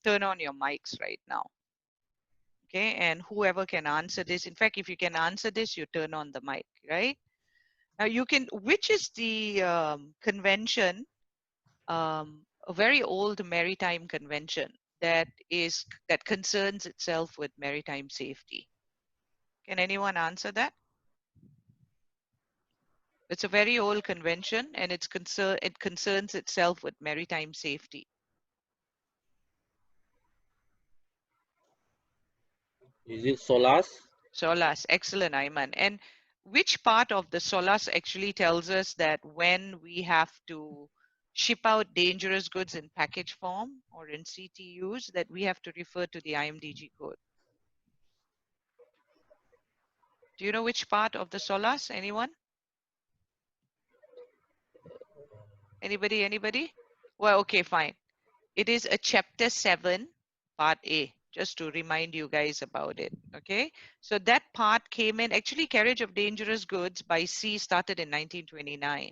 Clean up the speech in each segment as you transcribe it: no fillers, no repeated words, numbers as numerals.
turn on your mics right now. Okay, and whoever can answer this, in fact, if you can answer this, you turn on the mic, right? Now you can, which is the convention, a very old maritime convention that concerns itself with maritime safety. Can anyone answer that? It's a very old convention and it concerns itself with maritime safety. Is it SOLAS? SOLAS, excellent, Ayman. And which part of the SOLAS actually tells us that when we have to ship out dangerous goods in package form or in CTUs, that we have to refer to the IMDG code? Do you know which part of the SOLAS? Anyone? Anybody? Well, okay, fine. It is a chapter 7, part A, just to remind you guys about it. Okay. So that part came in, actually carriage of dangerous goods by sea started in 1929.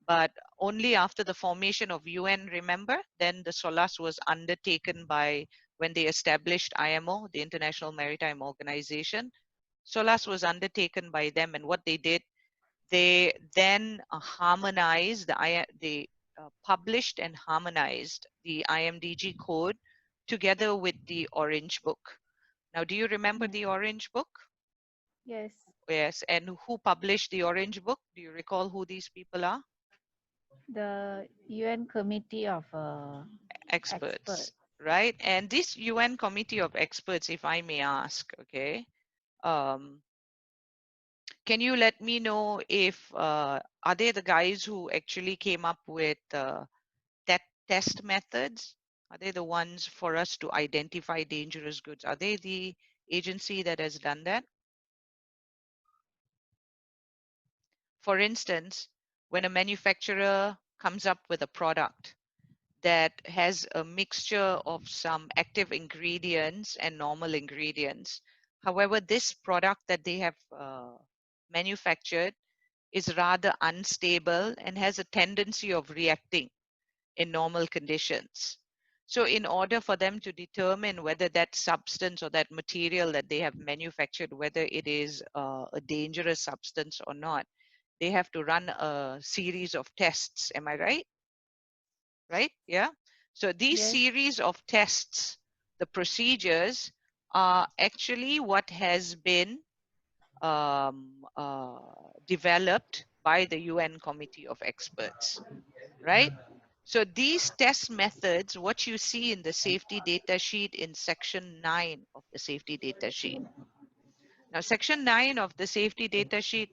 But only after the formation of UN, remember, then the SOLAS was undertaken by, when they established IMO, the International Maritime Organization. SOLAS was undertaken by them, and what they did, they then harmonized they published and harmonized the IMDG code together with the Orange Book. Now, do you remember the Orange Book? Yes. Yes. And who published the Orange Book? Do you recall who these people are? The UN Committee of Experts, right? And this UN Committee of Experts, if I may ask, okay, um, can you let me know if are they the guys who actually came up with test methods? Are they the ones for us to identify dangerous goods? Are they the agency that has done that? For instance, when a manufacturer comes up with a product that has a mixture of some active ingredients and normal ingredients. However, this product that they have manufactured is rather unstable and has a tendency of reacting in normal conditions. So in order for them to determine whether that substance or that material that they have manufactured, whether it is a dangerous substance or not, they have to run a series of tests. Am I right? Right? Yeah. So these Yes. series of tests, the procedures are actually what has been developed by the UN Committee of Experts, right? So these test methods, what you see in the safety data sheet in section 9 of the safety data sheet. Now, section 9 of the safety data sheet,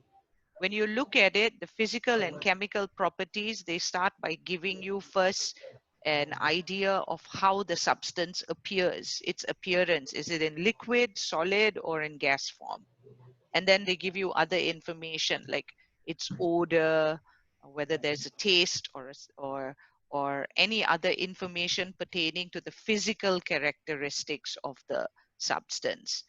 when you look at it, the physical and chemical properties, they start by giving you first an idea of how the substance appears, its appearance. Is it in liquid, solid, or in gas form? And then they give you other information like its odor, whether there's a taste or any other information pertaining to the physical characteristics of the substance.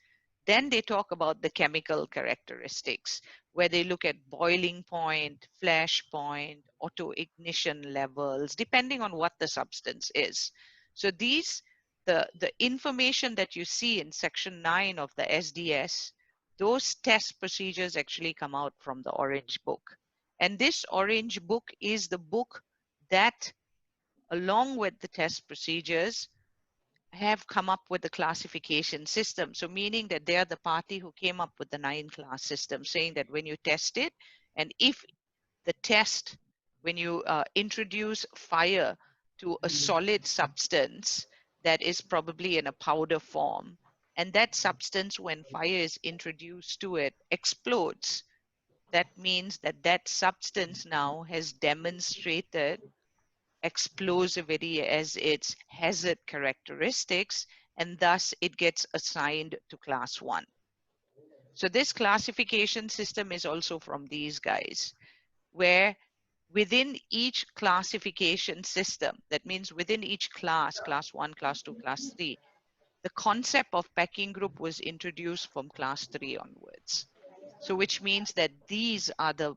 Then they talk about the chemical characteristics, where they look at boiling point, flash point, auto ignition levels, depending on what the substance is. So the information that you see in section 9 of the SDS, those test procedures actually come out from the Orange Book. And this Orange Book is the book that, along with the test procedures, have come up with the classification system. So meaning that they are the party who came up with the 9-class system, saying that when you test it, and if the test, when you introduce fire to a solid substance that is probably in a powder form, and that substance, when fire is introduced to it, explodes, that means that that substance now has demonstrated explosivity as its hazard characteristics, and thus it gets assigned to class 1. So this classification system is also from these guys, where within each classification system, that means within each class, class 1, class 2, class 3, the concept of packing group was introduced from class 3 onwards. So which means that these are the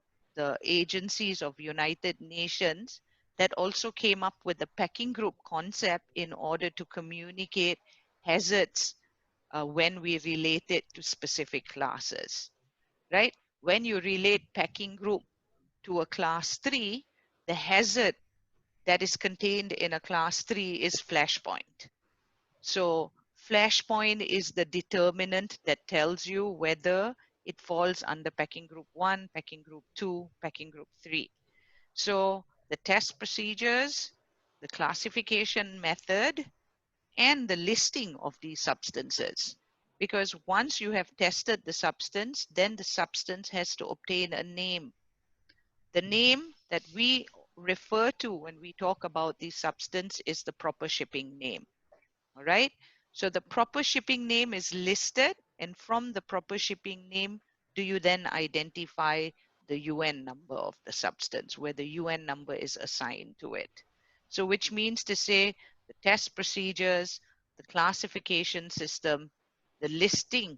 agencies of United Nations that also came up with the packing group concept in order to communicate hazards when we relate it to specific classes, right? When you relate packing group to a class 3, the hazard that is contained in a class 3 is flashpoint. So flashpoint is the determinant that tells you whether it falls under packing group 1, packing group 2, packing group 3. So the test procedures, the classification method, and the listing of these substances. Because once you have tested the substance, then the substance has to obtain a name. The name that we refer to when we talk about the substance is the proper shipping name. All right. So the proper shipping name is listed, and from the proper shipping name, do you then identify the UN number of the substance, where the UN number is assigned to it. So which means to say the test procedures, the classification system, the listing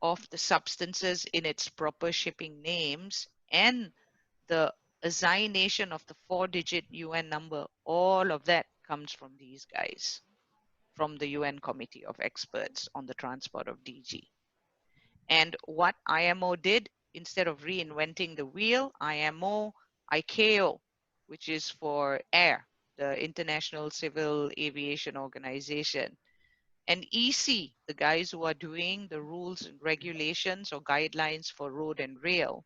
of the substances in its proper shipping names, and the assignation of the 4-digit UN number, all of that comes from these guys, from the UN Committee of Experts on the Transport of DG. And what IMO did, instead of reinventing the wheel, ICAO, which is for AIR, the International Civil Aviation Organization, and EC, the guys who are doing the rules and regulations or guidelines for road and rail,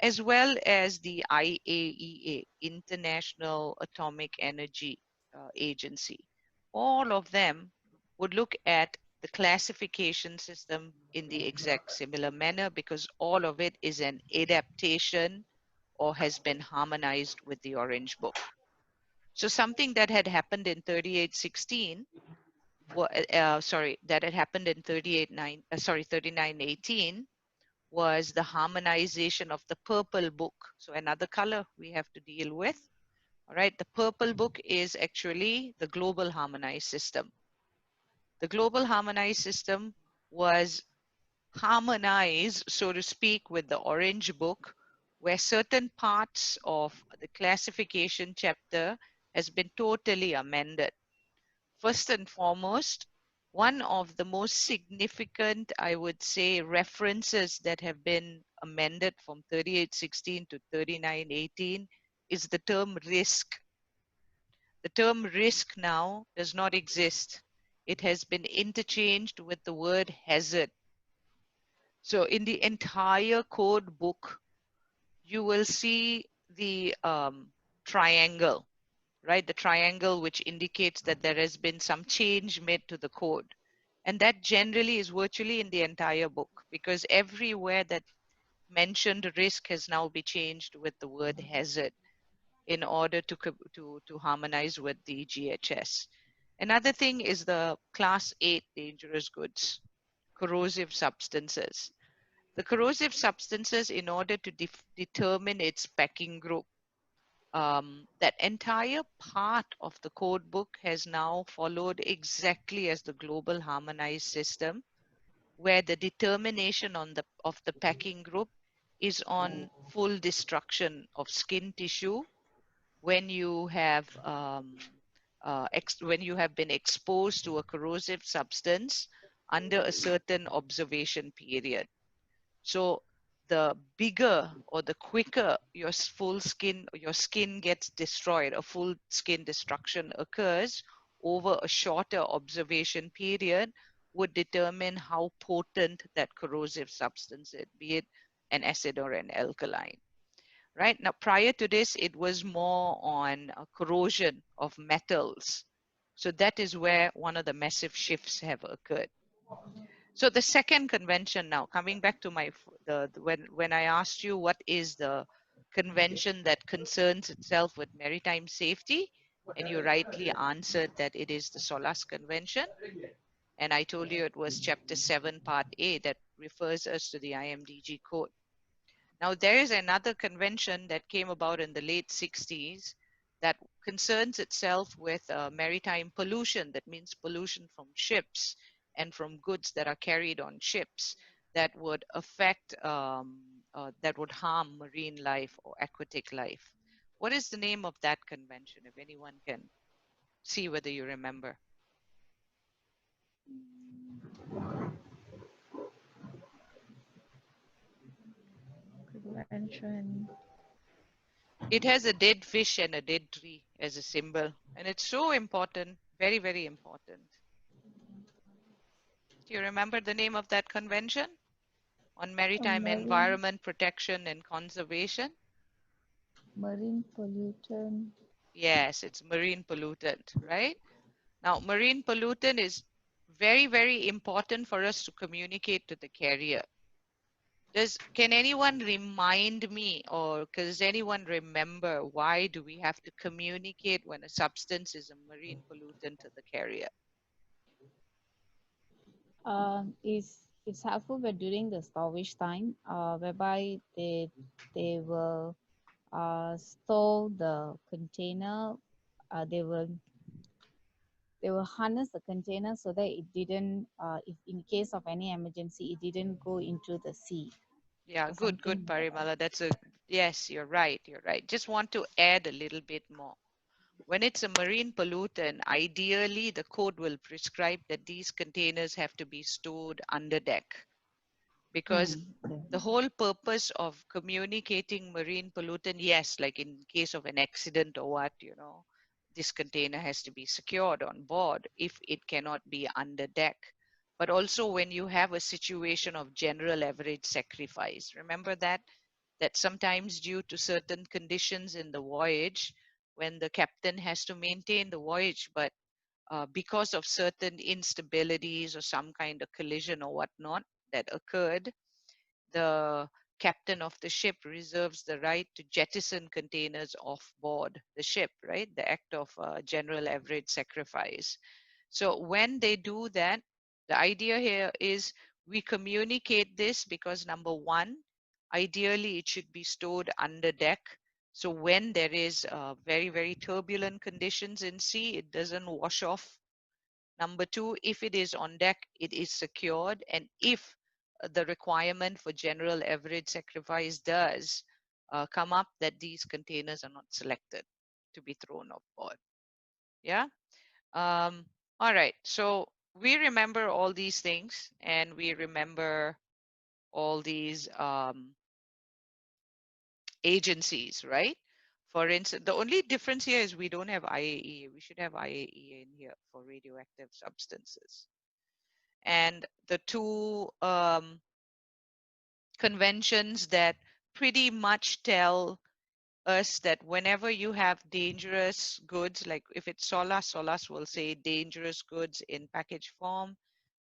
as well as the IAEA, International Atomic Energy Agency. All of them would look at the classification system in the exact similar manner, because all of it is an adaptation or has been harmonized with the Orange Book. So something that had happened in 3816, that had happened in 3918 was the harmonization of the purple book. So another color we have to deal with. All right, the purple book is actually the global harmonized system. The global harmonized system was harmonized, so to speak, with the orange book, where certain parts of the classification chapter has been totally amended. First and foremost, one of the most significant, I would say, references that have been amended from 3816 to 3918 is the term risk. The term risk now does not exist. It has been interchanged with the word hazard. So in the entire code book, you will see the triangle, right? The triangle which indicates that there has been some change made to the code. And that generally is virtually in the entire book, because everywhere that mentioned risk has now been changed with the word hazard in order to harmonize with the GHS. Another thing is the class 8 dangerous goods, corrosive substances. The corrosive substances, in order to determine its packing group, that entire part of the code book has now followed exactly as the global harmonized system, where the determination of the packing group is on full destruction of skin tissue when you have when you have been exposed to a corrosive substance under a certain observation period. So the bigger or the quicker your skin gets destroyed, a full skin destruction occurs over a shorter observation period, would determine how potent that corrosive substance is, be it an acid or an alkaline. Right now, prior to this, it was more on corrosion of metals. So that is where one of the massive shifts have occurred. So the second convention, now coming back to when I asked you what is the convention that concerns itself with maritime safety, and you rightly answered that it is the SOLAS Convention, and I told you it was Chapter 7, Part A, that refers us to the IMDG code. Now there is another convention that came about in the late 60s that concerns itself with maritime pollution. That means pollution from ships and from goods that are carried on ships that would affect, that would harm marine life or aquatic life. What is the name of that convention, if anyone can see whether you remember? Convention. It has a dead fish and a dead tree as a symbol, and it's so important, very, very important. Do you remember the name of that convention on maritime Marine environment protection and conservation? pollutant. Yes, it's marine pollutant, right? Now, marine pollutant is very, very important for us to communicate to the carrier. Can anyone remind me, or does anyone remember why do we have to communicate when a substance is a marine pollutant to the carrier? It's helpful but during the storage time, whereby they will store the container. They will harness the container so that it didn't, if in case of any emergency, it didn't go into the sea Yeah, or good, good, something like that. Parimala. Yes, you're right, you're right. Just want to add a little bit more. When it's a marine pollutant, ideally the code will prescribe that these containers have to be stored under deck, because Yeah. the whole purpose of communicating marine pollutant, yes, like in case of an accident or what, this container has to be secured on board if it cannot be under deck. But also when you have a situation of general average sacrifice, remember that sometimes due to certain conditions in the voyage, when the captain has to maintain the voyage, but because of certain instabilities or some kind of collision or whatnot that occurred, the captain of the ship reserves the right to jettison containers off board the ship, right? The act of general average sacrifice. So when they do that, the idea here is we communicate this because number one, ideally it should be stored under deck. So when there is very, very turbulent conditions in sea, it doesn't wash off. Number two, if it is on deck, it is secured. And if the requirement for general average sacrifice does come up, that these containers are not selected to be thrown off board. Yeah. All right. So we remember all these things, and we remember all these agencies, right? For instance, the only difference here is we don't have IAEA. We should have IAEA in here for radioactive substances. And the two conventions that pretty much tell us that whenever you have dangerous goods, like if it's SOLAS will say dangerous goods in package form,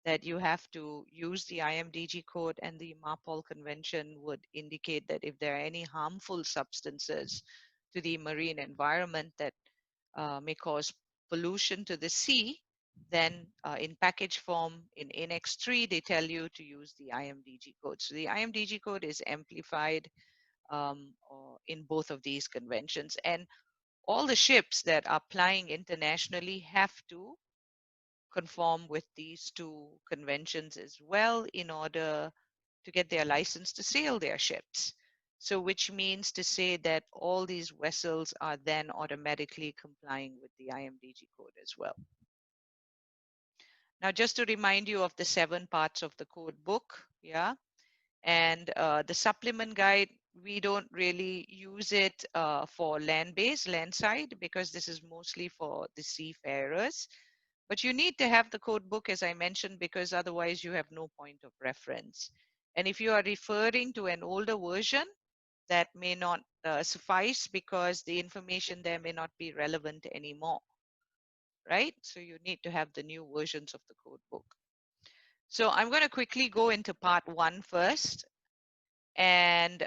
that you have to use the IMDG code, and the MARPOL convention would indicate that if there are any harmful substances to the marine environment that may cause pollution to the sea, then in package form in Annex 3, they tell you to use the IMDG code. So the IMDG code is amplified in both of these conventions. And all the ships that are plying internationally have to conform with these two conventions as well in order to get their license to sail their ships. So which means to say that all these vessels are then automatically complying with the IMDG code as well. Now, just to remind you of the 7 parts of the code book, yeah, and the supplement guide, we don't really use it for land-based, landside, because this is mostly for the seafarers. But you need to have the code book, as I mentioned, because otherwise you have no point of reference. And if you are referring to an older version, that may not suffice because the information there may not be relevant anymore, right? So you need to have the new versions of the code book. So I'm going to quickly go into part 1 first. And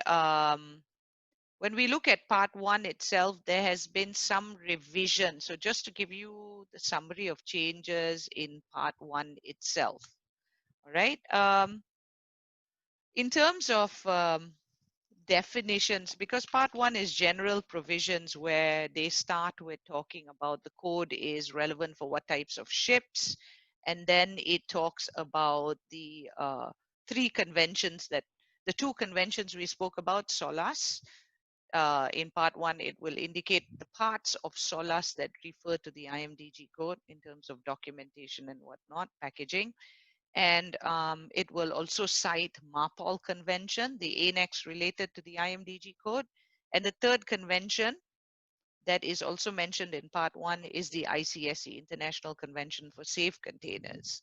when we look at part 1 itself, there has been some revision. So just to give you the summary of changes in part 1 itself. All right. In terms of definitions, because part 1 is general provisions where they start with talking about the code is relevant for what types of ships, and then it talks about the 3 conventions, that the 2 conventions we spoke about, SOLAS, in part 1, it will indicate the parts of SOLAS that refer to the IMDG code in terms of documentation and whatnot, packaging. And it will also cite MARPOL convention, the annex related to the IMDG code. And the third convention that is also mentioned in part 1 is the ICSC, International Convention for Safe Containers.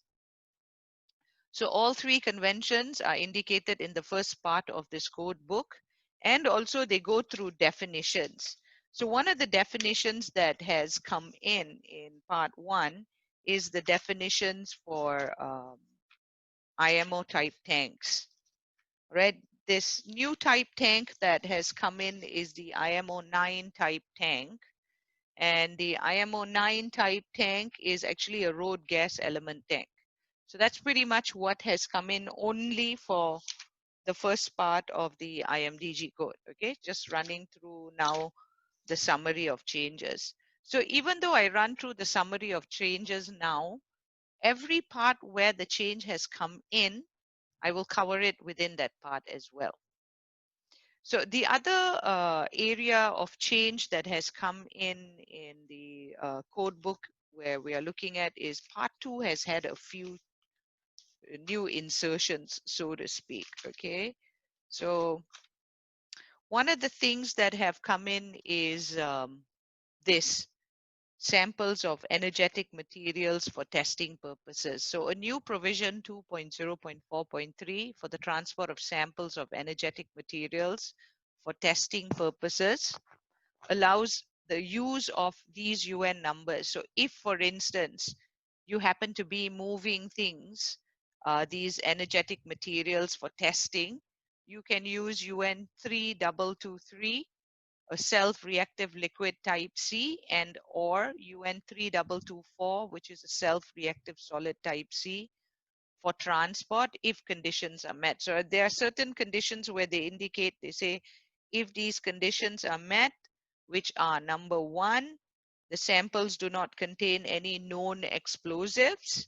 So all three conventions are indicated in the first part of this code book, and also they go through definitions. So one of the definitions that has come in part 1 is the definitions for IMO type tanks, right? This new type tank that has come in is the IMO 9 type tank. And the IMO 9 type tank is actually a road gas element tank. So that's pretty much what has come in only for the first part of the IMDG code. Okay, just running through now the summary of changes. So even though I run through the summary of changes now, every part where the change has come in, I will cover it within that part as well. So the other area of change that has come in the code book where we are looking at is part 2 has had a few new insertions, so to speak. Okay, so one of the things that have come in is this samples of energetic materials for testing purposes. So a new provision 2.0.4.3 for the transport of samples of energetic materials for testing purposes allows the use of these UN numbers. So if, for instance, you happen to be moving things, these energetic materials for testing, you can use UN 3223, a self-reactive liquid type C, and or UN 3224, which is a self-reactive solid type C for transport if conditions are met. So there are certain conditions where they indicate, they say, if these conditions are met, which are number 1, the samples do not contain any known explosives,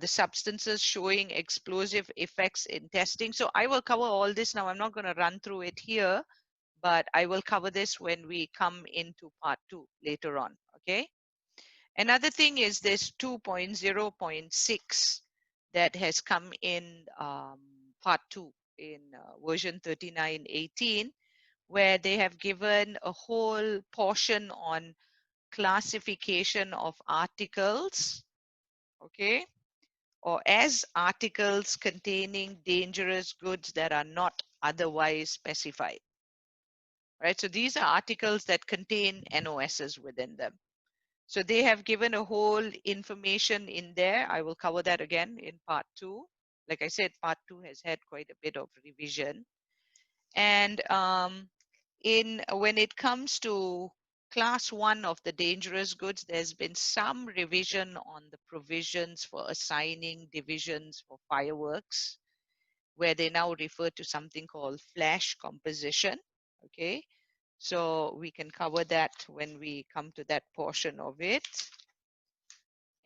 the substances showing explosive effects in testing. So I will cover all this now. I'm not going to run through it here, but I will cover this when we come into part 2 later on. Okay. Another thing is this 2.0.6 that has come in part 2 in version 39.18, where they have given a whole portion on classification of articles, okay, or as articles containing dangerous goods that are not otherwise specified, right? So these are articles that contain NOSs within them. So they have given a whole information in there. I will cover that again in part 2. Like I said, part 2 has had quite a bit of revision. And when it comes to class 1 of the dangerous goods, there's been some revision on the provisions for assigning divisions for fireworks, where they now refer to something called flash composition. Okay, so we can cover that when we come to that portion of it.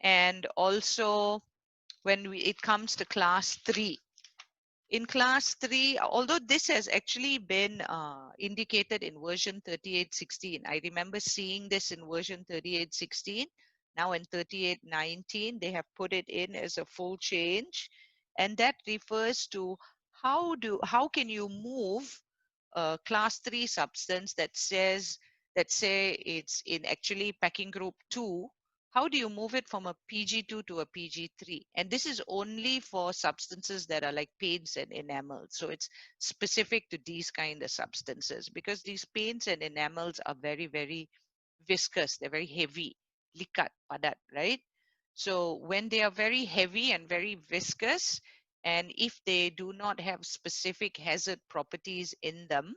And also when it comes to class 3. In class 3, although this has actually been indicated in version 38.16, I remember seeing this in version 38.16. Now in 38.19, they have put it in as a full change. And that refers to how can you move a class 3 substance that say it's in actually packing group 2. How do you move it from a PG2 to a PG3? And this is only for substances that are like paints and enamels. So it's specific to these kind of substances, because these paints and enamels are very, very viscous. They're very heavy, likat, padat, right? So when they are very heavy and very viscous, and if they do not have specific hazard properties in them,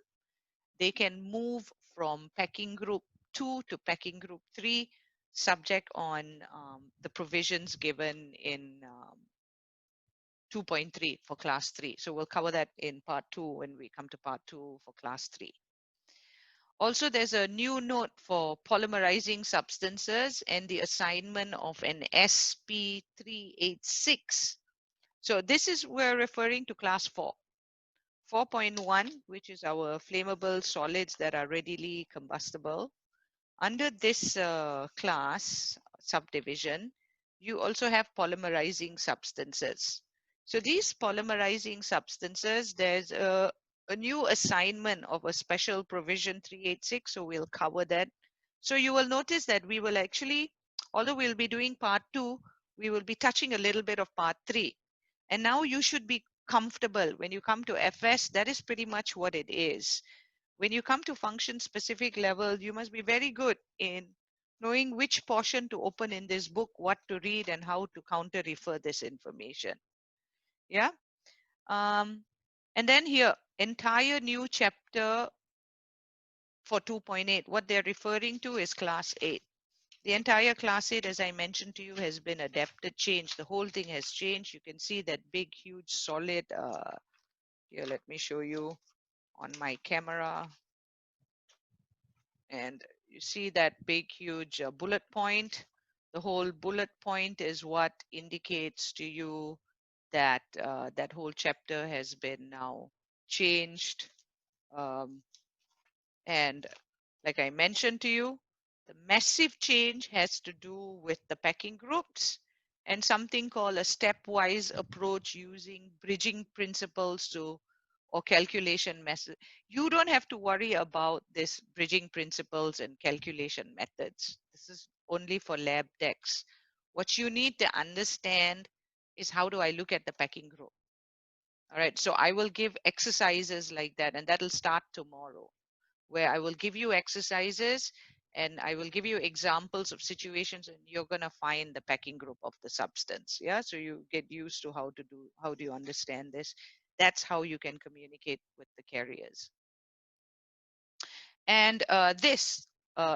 they can move from packing group 2 to packing group 3, subject on the provisions given in 2.3 for class 3. So we'll cover that in part 2 when we come to part 2 for class 3. Also, there's a new note for polymerizing substances and the assignment of an SP386. So this is, we're referring to class 4. 4.1, which is our flammable solids that are readily combustible. Under this class subdivision, you also have polymerizing substances. So these polymerizing substances, there's a new assignment of a special provision 386, so we'll cover that. So you will notice that we will actually, although we'll be doing part 2, we will be touching a little bit of part 3. And now you should be comfortable when you come to FS, that is pretty much what it is. When you come to function specific level, you must be very good in knowing which portion to open in this book, what to read, and how to counter refer this information. Yeah. And then here, entire new chapter for 2.8, what they're referring to is class 8. The entire class 8, as I mentioned to you, has been adapted, changed. The whole thing has changed. You can see that big, huge, solid. Here, let me show you on my camera. And you see that big, huge bullet point. The whole bullet point is what indicates to you that that whole chapter has been now changed. And like I mentioned to you, the massive change has to do with the packing groups and something called a stepwise approach using bridging principles to or calculation method. You don't have to worry about this bridging principles and calculation methods. This is only for lab techs. What you need to understand is how do I look at the packing group. All right, so I will give exercises like that, and that'll start tomorrow, where I will give you exercises and I will give you examples of situations, and you're going to find the packing group of the substance. Yeah, so you get used to how do you understand this. That's how you can communicate with the carriers. And this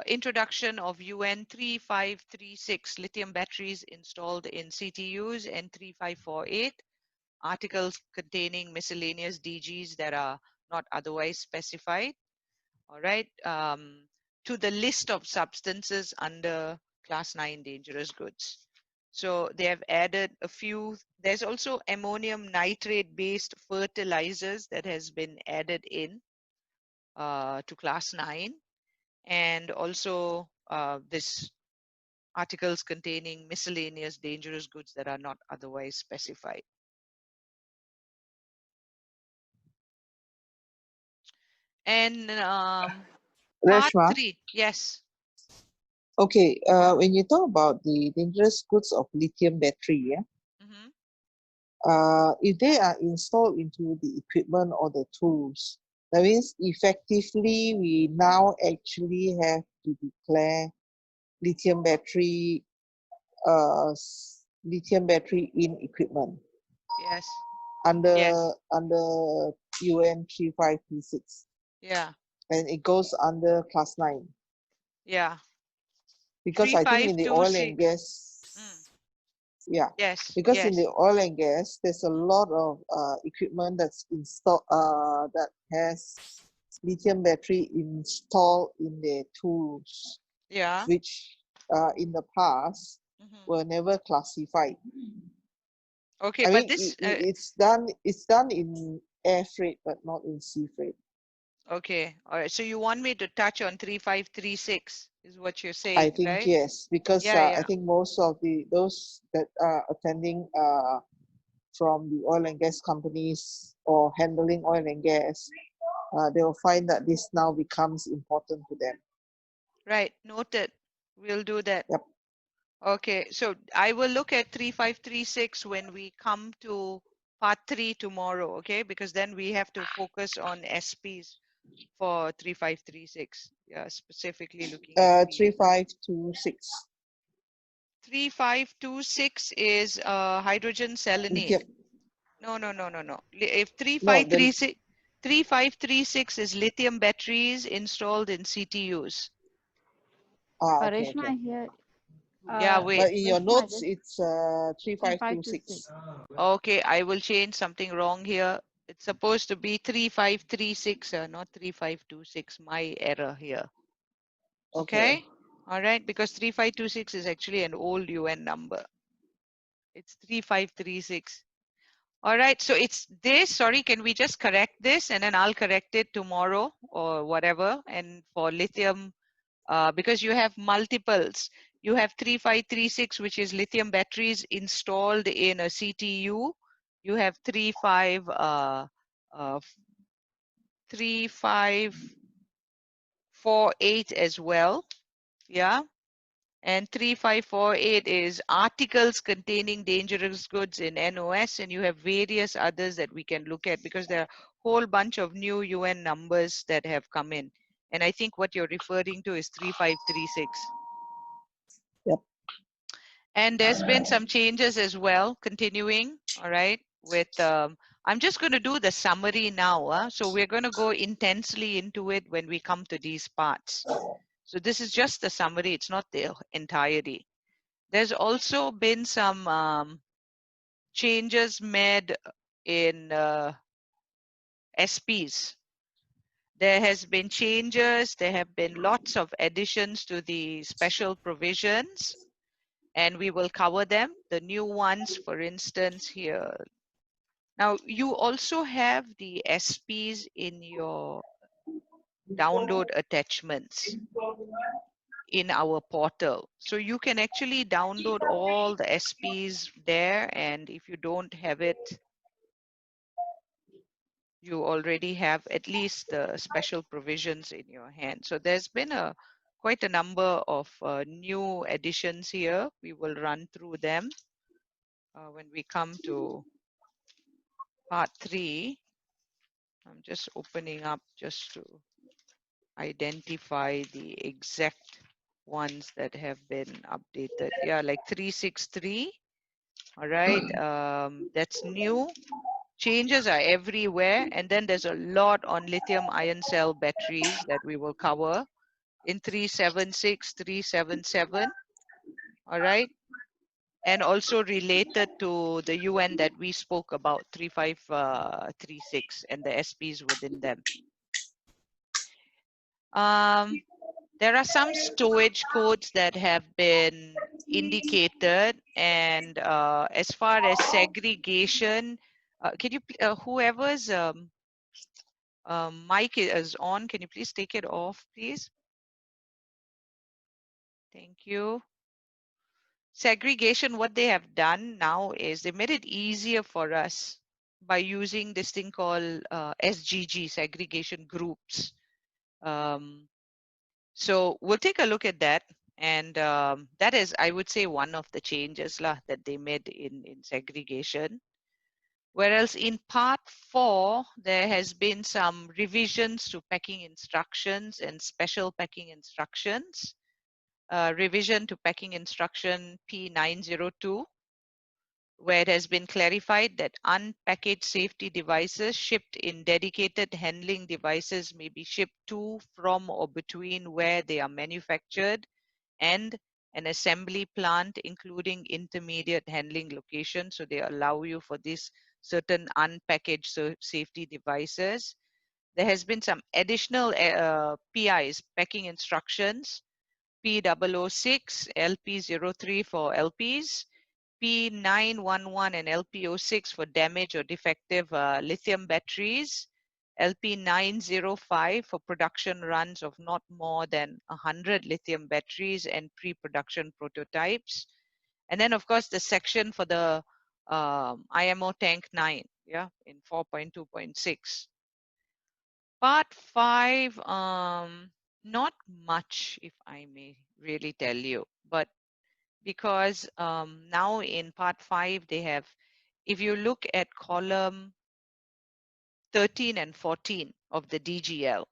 introduction of UN 3536 lithium batteries installed in CTUs and 3548 articles containing miscellaneous DGs that are not otherwise specified. All right, to the list of substances under class 9 dangerous goods. So they have added a few. There's also ammonium nitrate based fertilizers that has been added in to class 9, and also this articles containing miscellaneous dangerous goods that are not otherwise specified. And part Reshma, 3, yes. okay, when you talk about the dangerous goods of lithium battery, yeah, Mm-hmm. if they are installed into the equipment or the tools, that means effectively we now actually have to declare lithium battery, lithium battery in equipment Yes. under Yes. UN 3536, Yeah. and it goes under class 9. Yeah. Because I think in the oil and 3526. gas, yeah, Yes. because in the Yes. oil and gas, there's a lot of equipment that's installed that has lithium battery installed in their tools, Yeah. which in the past Mm-hmm. were never classified. Okay, I but mean, this. it's done in air freight, but not in sea freight. Okay. All right. So you want me to touch on 3536 is what you're I saying, think right? yes, because Yeah. I Yeah. think most of those that are attending from the oil and gas companies or handling oil and gas, they will find that this now becomes important to them. Right. Noted. We'll do that. Yep. Okay. So I will look at 3536 when we come to part 3 tomorrow. Okay. Because then we have to focus on SPs for 3536. Yeah. Specifically looking at 3526. 3526 is hydrogen selenate. Lithium. No, no, no, no, no. If No, the 3536 is lithium batteries installed in CTUs. okay, Reshma okay. here. Yeah, wait. But in your Reshma, notes, just it's 3526. 3526. Okay, I will change something wrong here. It's supposed to be 3536, not 3526. My error here. Okay. Okay. All right, because 3526 is actually an old UN number. It's 3536. All right, so it's this. Sorry, can we just correct this and then I'll correct it tomorrow or whatever. And for lithium, because you have multiples, you have 3536, which is lithium batteries installed in a CTU. You have 3548 as well. Yeah. And 3548 is articles containing dangerous goods in NOS, and you have various others that we can look at because there are a whole bunch of new UN numbers that have come in. And I think what you're referring to is 3536. Yep. And there's been some changes as well, continuing, all right, with, I'm just going to do the summary now. So we're going to go intensely into it when we come to these parts. So this is just the summary. It's not the entirety. There's also been some changes made in SPs. There has been changes. There have been lots of additions to the special provisions, and we will cover them. The new ones, for instance, here. Now, you also have the SPs in your download attachments in our portal. So you can actually download all the SPs there, and if you don't have it, you already have at least the special provisions in your hand. So there's been quite a number of new additions here. We will run through them when we come to part 3. I'm just opening up just to identify the exact ones that have been updated. Yeah, like 363. All right, that's new. Changes are everywhere. And then there's a lot on lithium ion cell batteries that we will cover in 376, 377. All right. And also related to the UN that we spoke about, 3536 and the SPs within them. There are some stowage codes that have been indicated, and as far as segregation, can you, whoever's mic is on, can you please take it off, please? Thank you. Segregation, what they have done now is they made it easier for us by using this thing called SGG, segregation groups. So we'll take a look at that. And that is, I would say, one of the changes that they made in segregation. Whereas in part 4, there has been some revisions to packing instructions and special packing instructions. Revision to packing instruction P902, where it has been clarified that unpackaged safety devices shipped in dedicated handling devices may be shipped to, from, or between where they are manufactured and an assembly plant, including intermediate handling locations. So they allow you for these certain unpackaged safety devices. There has been some additional PIs, packing instructions, P006, LP03 for LPs, P911 and LP06 for damaged or defective lithium batteries, LP905 for production runs of not more than 100 lithium batteries and pre-production prototypes. And then, of course, the section for the IMO Tank 9, yeah, in 4.2.6. Part 5, not much, if I may really tell you, but because now in part 5, they have, if you look at column 13 and 14 of the DGL,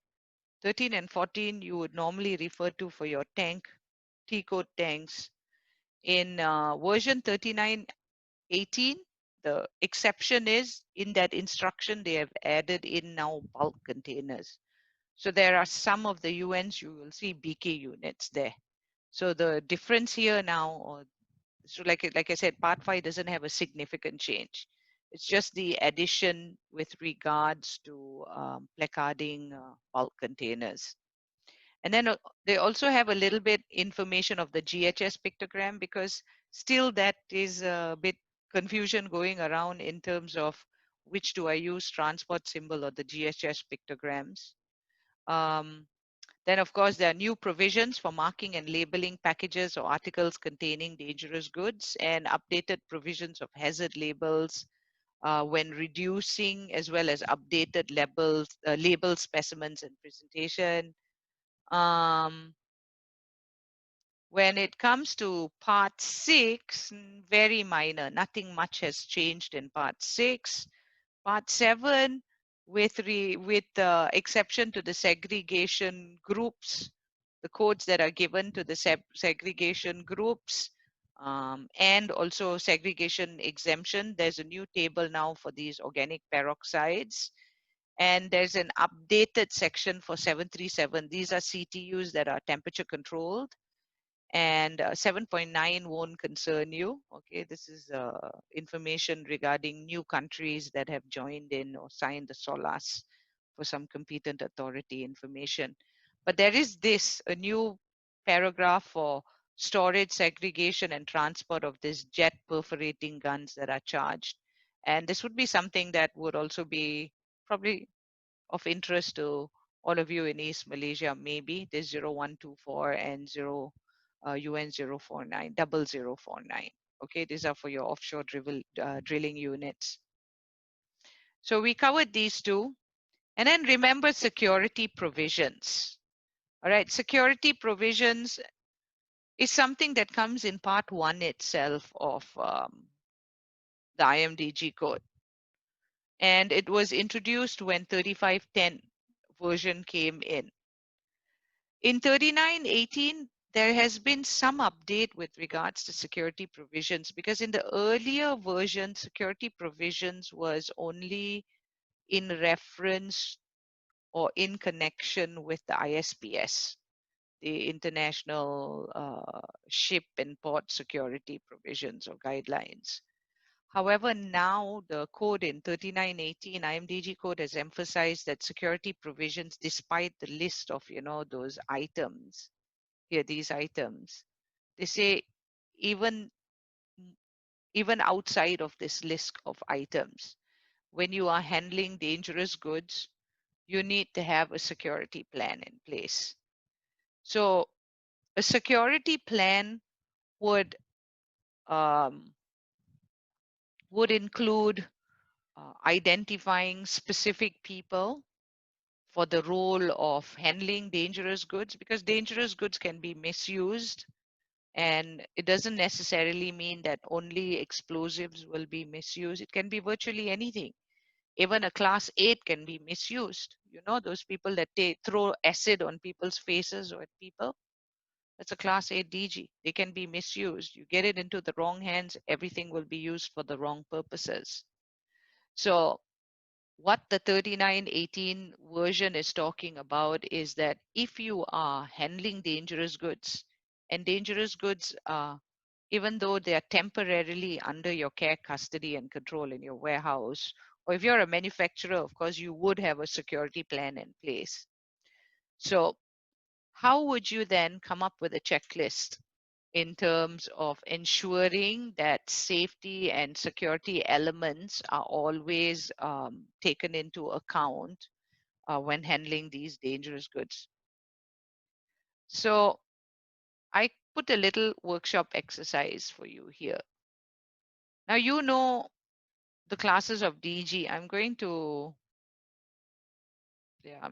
13 and 14 you would normally refer to for your tank, T-code tanks. In version 3918, the exception is in that instruction they have added in now bulk containers. So there are some of the UNs you will see BK units there. So the difference here now, or so like I said, part 5 doesn't have a significant change. It's just the addition with regards to placarding bulk containers. And then they also have a little bit information of the GHS pictogram, because still that is a bit confusion going around in terms of which do I use, transport symbol or the GHS pictograms. Then, of course, there are new provisions for marking and labeling packages or articles containing dangerous goods, and updated provisions of hazard labels when reducing, as well as updated label specimens and presentation. When it comes to part 6, very minor, nothing much has changed in part 6. Part 7, with the exception to the segregation groups, the codes that are given to the segregation groups, and also segregation exemption. There's a new table now for these organic peroxides. And there's an updated section for 737. These are CTUs that are temperature controlled. And 7.9 won't concern you. Okay, this is information regarding new countries that have joined in or signed the SOLAS for some competent authority information. But there is a new paragraph for storage, segregation, and transport of these jet perforating guns that are charged. And this would be something that would also be probably of interest to all of you in East Malaysia, maybe. There's 0124 and UN 049, 0049. Okay, these are for your offshore drilling units. So we covered these two. And then remember security provisions. All right, security provisions is something that comes in part 1 itself of the IMDG code. And it was introduced when 3510 version came in. In 3918, there has been some update with regards to security provisions, because in the earlier version, security provisions was only in reference or in connection with the ISPS, the International Ship and Port Security Provisions or Guidelines. However, now the code in 3918, IMDG code, has emphasized that security provisions, despite the list of, those items, here, these items, they say even outside of this list of items, when you are handling dangerous goods, you need to have a security plan in place. So a security plan would include identifying specific people for the role of handling dangerous goods, because dangerous goods can be misused, and it doesn't necessarily mean that only explosives will be misused. It can be virtually anything. Even a class 8 can be misused. Those people that throw acid on people's faces or at people, that's a class 8 DG. They can be misused. You get it into the wrong hands, everything will be used for the wrong purposes. So what the 3918 version is talking about is that if you are handling dangerous goods, and dangerous goods, even though they are temporarily under your care, custody, and control in your warehouse, or if you're a manufacturer, of course, you would have a security plan in place. So how would you then come up with a checklist in terms of ensuring that safety and security elements are always taken into account when handling these dangerous goods? So I put a little workshop exercise for you here. Now, the classes of DG. I'm going to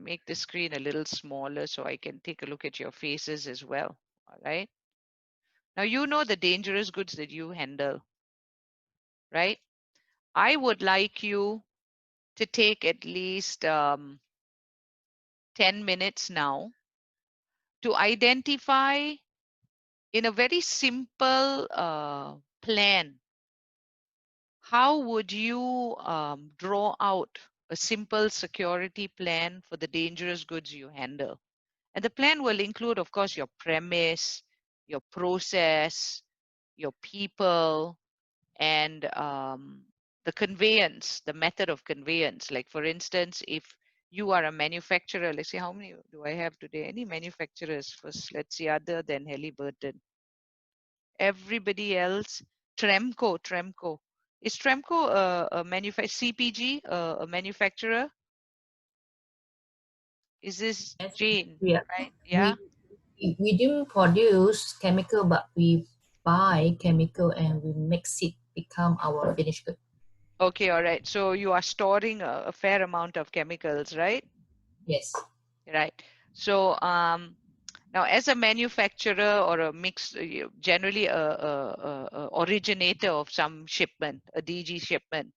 make the screen a little smaller so I can take a look at your faces as well. All right. Now, the dangerous goods that you handle, right? I would like you to take at least 10 minutes now to identify in a very simple plan. How would you draw out a simple security plan for the dangerous goods you handle? And the plan will include, of course, your premise, your process, your people, and the conveyance, the method of conveyance. Like, for instance, if you are a manufacturer, let's see, how many do I have today? Any manufacturers first? Let's see, other than Halliburton. Everybody else, Tremco. Is Tremco a CPG, a manufacturer? Is this Yes, Jane, we are. right? Yeah. We didn't produce chemical, but we buy chemical and we mix it become our finished good. Okay, all right. So you are storing a fair amount of chemicals, right? Yes. Right. So now as a manufacturer or a mix, generally a originator of some shipment, a DG shipment,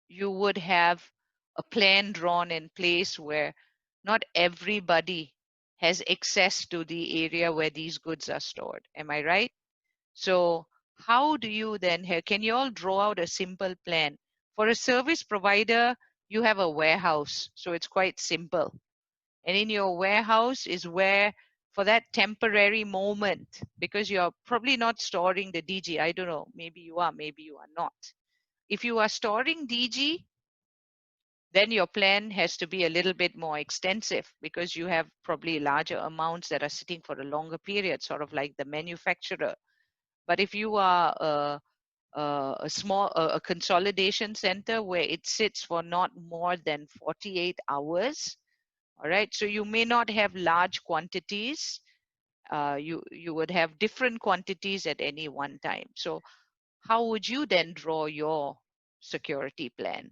you would have a plan drawn in place where not everybody has access to the area where these goods are stored. Am I right? So how do you then have, can you all draw out a simple plan? For a service provider, you have a warehouse, so it's quite simple. And in your warehouse is where, for that temporary moment, because you're probably not storing the DG, I don't know, maybe you are, maybe you are not. If you are storing DG, then your plan has to be a little bit more extensive because you have probably larger amounts that are sitting for a longer period, sort of like the manufacturer. But if you are a small a consolidation center where it sits for not more than 48 hours, all right, so you may not have large quantities. You would have different quantities at any one time. So how would you then draw your security plan?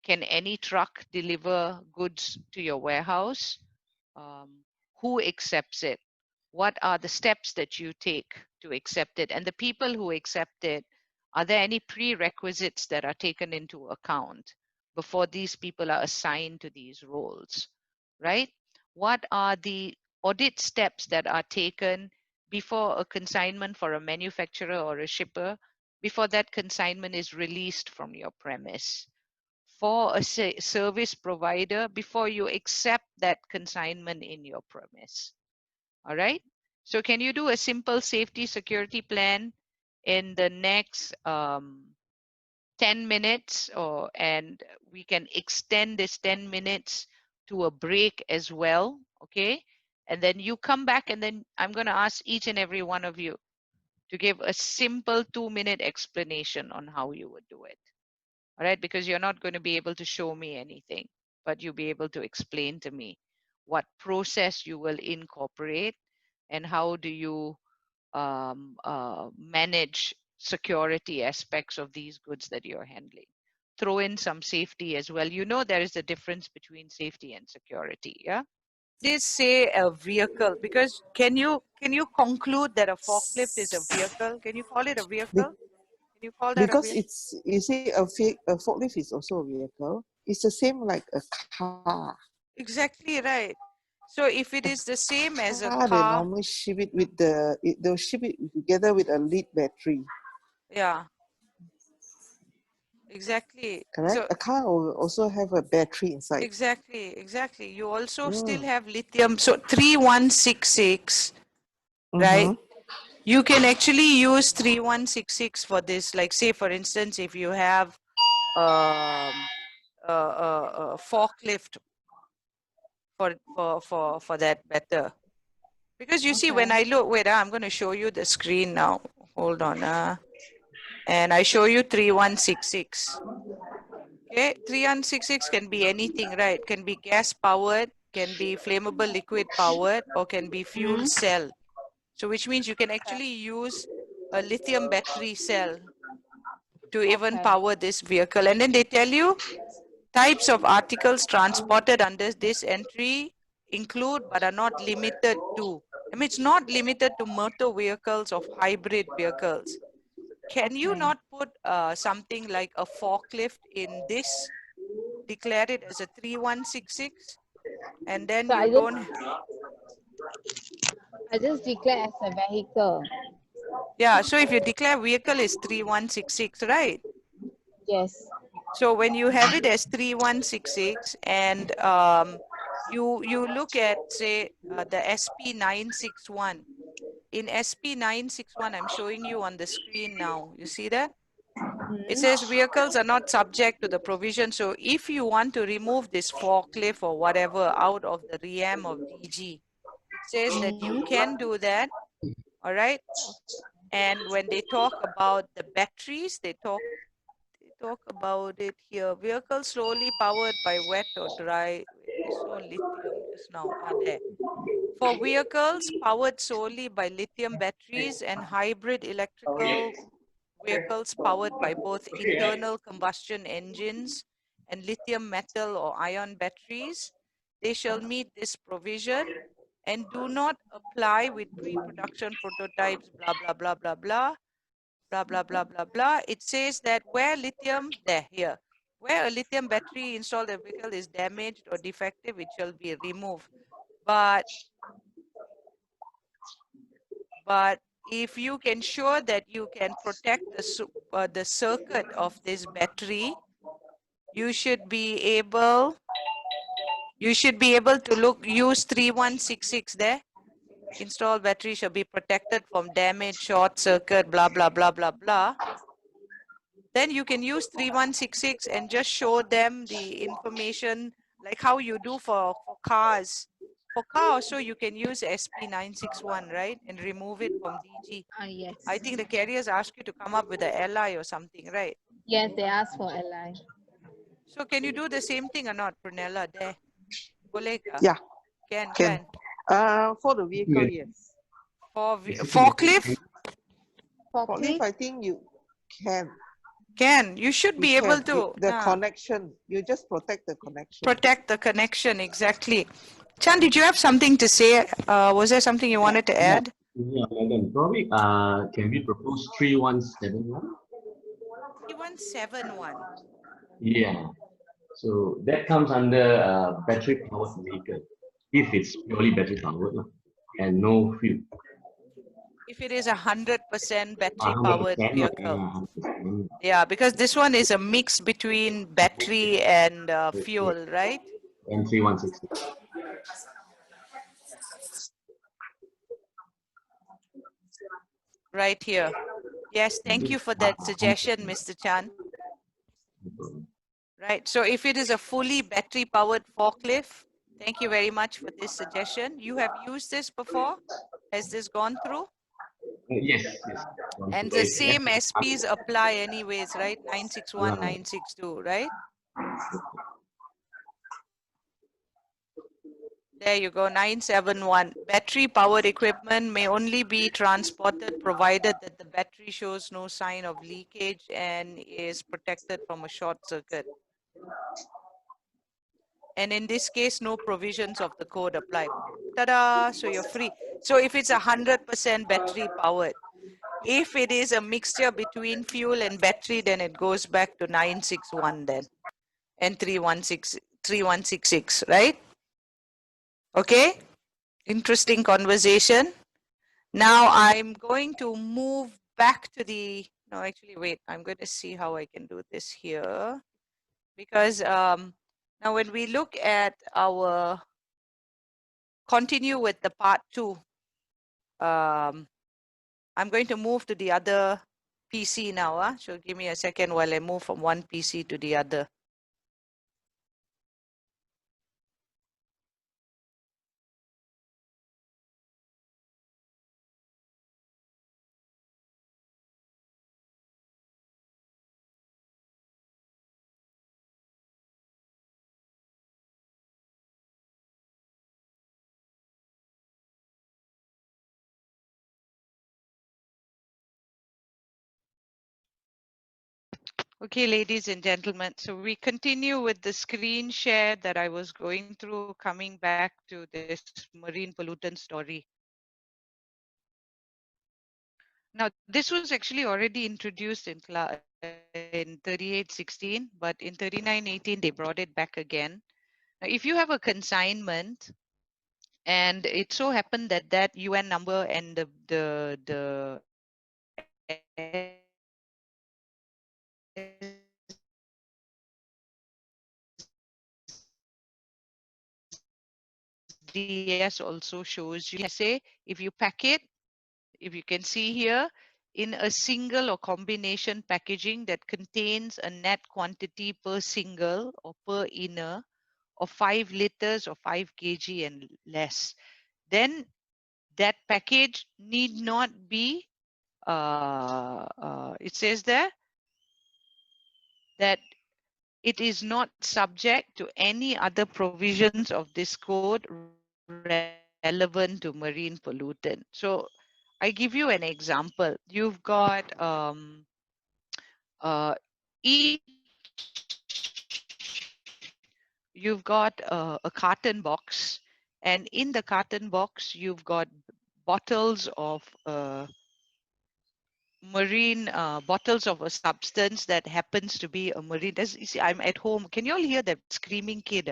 Can any truck deliver goods to your warehouse? Who accepts it? What are the steps that you take to accept it? And the people who accept it, are there any prerequisites that are taken into account before these people are assigned to these roles, right? What are the audit steps that are taken before a consignment for a manufacturer or a shipper, before that consignment is released from your premise? For a service provider, before you accept that consignment in your premise. All right. So can you do a simple safety security plan in the next 10 minutes, and we can extend this 10 minutes to a break as well. Okay. And then you come back, and then I'm going to ask each and every one of you to give a simple 2-minute explanation on how you would do it. All right, because you're not going to be able to show me anything, but you'll be able to explain to me what process you will incorporate and how do you manage security aspects of these goods that you're handling. Throw in some safety as well. You know there is a difference between safety and security, yeah? Did say a vehicle, because can you conclude that a forklift is a vehicle? Can you call it a vehicle? Can you call that a Because vehicle? it's, you see, a forklift is also a vehicle. It's the same like a car. Exactly right. So if it is the same as a Car, they car, normally ship it with they'll ship it together with a lead battery. yeah, exactly. Correct? So A car will also have a battery inside. exactly. You also still Mm. have lithium. So 3166, right? Mm-hmm. You can actually use 3166 for this. Like say, for instance, if you have a forklift for that better. Because you see, when Okay. I look, wait, I'm going to show you the screen now. Hold on. And I show you 3166. Okay, 3166 can be anything, right? Can be gas powered, can be flammable liquid powered, or can be fuel cell. So which means you can actually use a lithium battery cell to even Okay. power this vehicle. And then they tell you types of articles transported under this entry include but are not limited to. I mean, it's not limited to motor vehicles or hybrid vehicles. Can you Okay. not put something like a forklift in this, declare it as a 3166, and then So you don't, I just declare as a vehicle. yeah, so if you declare vehicle is 3166, right? Yes. So when you have it as 3166 and you look at, say, the SP961. In SP961, I'm showing you on the screen now. You see that? It says vehicles are not subject to the provision. So if you want to remove this forklift or whatever out of the realm of DG, it says that you can do that. All right. And when they talk about the batteries, they talk talk about it here. Vehicles slowly powered by wet or dry. I saw lithium just now. There. For vehicles powered solely by lithium batteries and hybrid electrical vehicles powered by both internal combustion engines and lithium metal or ion batteries, they shall meet this provision and do not apply with pre-production prototypes, blah, blah, blah, blah, blah, blah, blah, blah, blah, blah. It says that where lithium, where a lithium battery installed in a vehicle is damaged or defective, it shall be removed. But if you can show that you can protect the circuit of this battery, you should be able to use 3166 there. Installed battery shall be protected from damage, short circuit, blah, blah, blah, blah, blah. Then you can use 3166 and just show them the information like how you do for cars. For car also you can use SP961, right? And remove it from DG. Yes. I think the carriers ask you to come up with a LI or something, right? Yes, they asked for LI. So can you do the same thing or not, Prunella? There. Boleh kah? Yeah, Can. for the vehicle, yes. For forklift? Forklift, I think you can. You should be able to. The connection, you just protect the connection. Protect the connection, exactly. Chan, did you have something to say? Was there something you wanted to add? Yeah, Madam. Probably can we propose 3171? 3171. Yeah. So that comes under battery powered vehicle, if it's purely battery powered and no fuel. If it is 100% battery 100%, powered vehicle. 100%. Yeah, because this one is a mix between battery and fuel, right? And 3166. Right here. Yes, thank you for that suggestion, Mr. Chan. Right, so if it is a fully battery powered forklift, thank you very much for this suggestion. You have used this before? Has this gone through? Yes. And the same SPs apply anyways, right? 961, 962, right? There you go, 971. Battery powered equipment may only be transported provided that the battery shows no sign of leakage and is protected from a short circuit. And in this case, no provisions of the code apply. Ta-da! So you're free. So if it's 100% battery powered, if it is a mixture between fuel and battery, then it goes back to 961 then, and 3166, right? Okay, interesting conversation. Now I'm going to move back to the, no, actually, wait, I'm going to see how I can do this here. Because now when we look at our, continue with the part 2, I'm going to move to the other PC now. So give me a second while I move from one PC to the other. Okay, ladies and gentlemen, so we continue with the screen share that I was going through, coming back to this marine pollutant story. Now, this was actually already introduced in 3816, but in 3918, they brought it back again. Now, if you have a consignment, and it so happened that that UN number and the SDS also shows you, say, if you pack it, if you can see here, in a single or combination packaging that contains a net quantity per single or per inner of 5 liters or 5 kg and less, then that package need not be, it says there, that it is not subject to any other provisions of this code relevant to marine pollutant. So I give you an example. You've got each you've got a carton box, and in the carton box you've got bottles of marine bottles of a substance that happens to be a marine. You see, I'm at home. Can you all hear that screaming kid?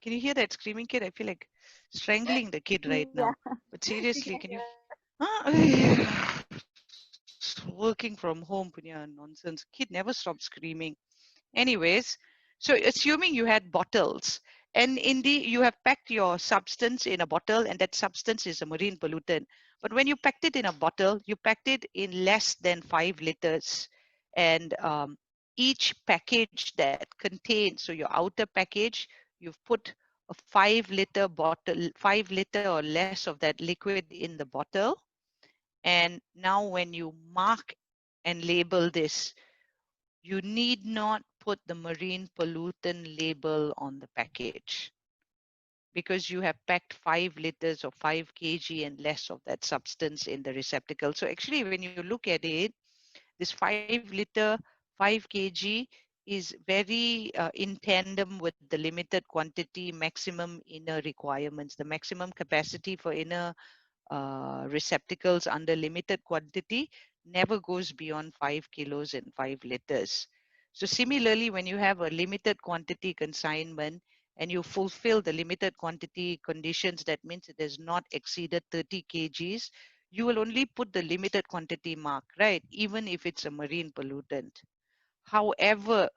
Can you hear that screaming kid? I feel like strangling the kid right now. Yeah. But seriously, can you? Working from home, punya nonsense. Kid never stops screaming. Anyways, so assuming you had bottles, and indeed you have packed your substance in a bottle, and that substance is a marine pollutant. But when you packed it in a bottle, you packed it in less than 5 liters. And each package that contains, so your outer package, you've put a 5 liter bottle, 5 liter or less of that liquid in the bottle. And now when you mark and label this, you need not put the marine pollutant label on the package because you have packed 5 liters or 5 kg and less of that substance in the receptacle. So actually, when you look at it, this 5 liter, 5 kg is very in tandem with the limited quantity maximum inner requirements. The maximum capacity for inner receptacles under limited quantity never goes beyond 5 kilos and 5 liters. So similarly, when you have a limited quantity consignment and you fulfill the limited quantity conditions, that means it has not exceeded 30 kgs, you will only put the limited quantity mark, right? Even if it's a marine pollutant. However,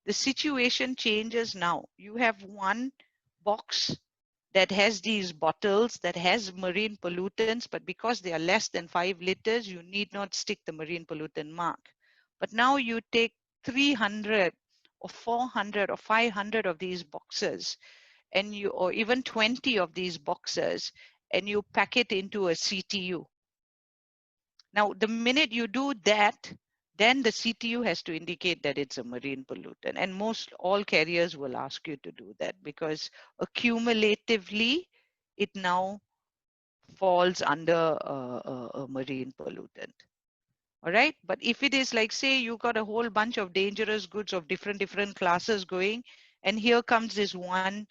the situation changes now. You have one box that has these bottles that has marine pollutants, but because they are less than 5 liters, you need not stick the marine pollutant mark. But now you take 300 or 400 or 500 of these boxes, and you, or even 20 of these boxes, and you pack it into a CTU. Now, the minute you do that, then the CTU has to indicate that it's a marine pollutant. And most all carriers will ask you to do that because accumulatively, it now falls under a marine pollutant. All right. But if it is like, say, you got a whole bunch of dangerous goods of different classes going, and here comes this one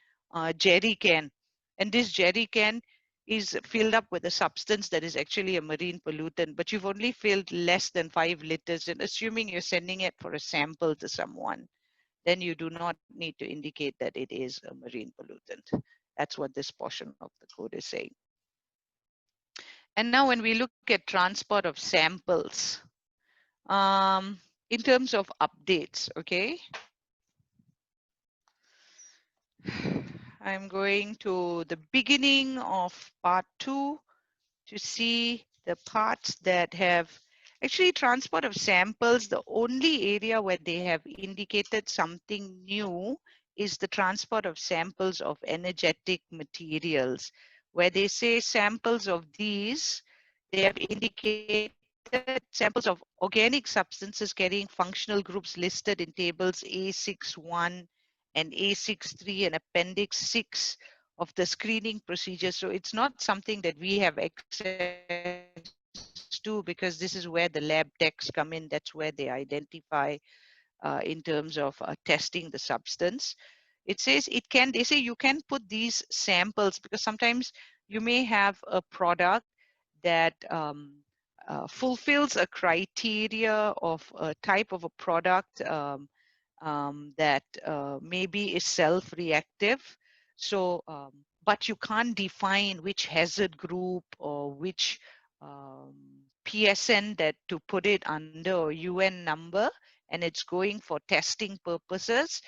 jerry can, and this jerry can is filled up with a substance that is actually a marine pollutant, but you've only filled less than 5 liters, and assuming you're sending it for a sample to someone, then you do not need to indicate that it is a marine pollutant. That's what this portion of the code is saying. And now when we look at transport of samples, in terms of updates, okay, I'm going to the beginning of part 2 to see the parts that have actually transport of samples. The only area where they have indicated something new is the transport of samples of energetic materials, where they say samples of these, they have indicated samples of organic substances carrying functional groups listed in tables A61 and A63 and Appendix 6 of the screening procedure. So it's not something that we have access to because this is where the lab techs come in. That's where they identify in terms of testing the substance. It says it can, they say you can put these samples because sometimes you may have a product that fulfills a criteria of a type of a product that maybe is self-reactive. So, but you can't define which hazard group or which PSN that to put it under or UN number, and it's going for testing purposes.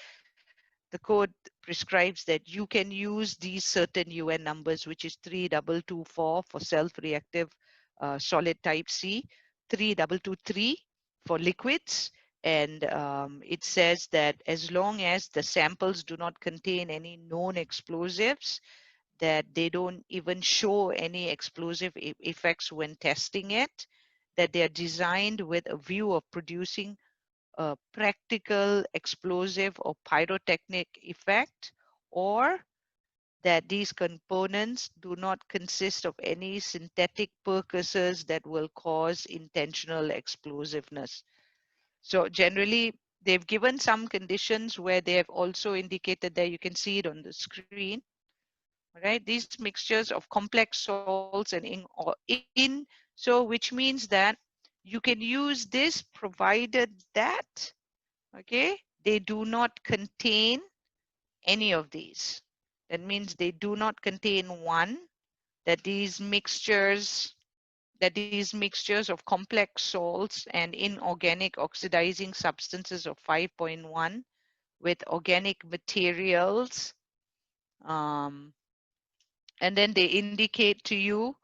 The code prescribes that you can use these certain UN numbers, which is 3224 for self-reactive solid type C, 3223 for liquids, and it says that as long as the samples do not contain any known explosives, that they don't even show any explosive effects when testing it, that they are designed with a view of producing a practical explosive or pyrotechnic effect, or that these components do not consist of any synthetic precursors that will cause intentional explosiveness. So generally, they've given some conditions where they have also indicated there, you can see it on the screen, right? These mixtures of complex salts and so which means that you can use this provided that, okay, they do not contain any of these. That means they do not contain one, that these mixtures of complex salts and inorganic oxidizing substances of 5.1 with organic materials, and then they indicate to you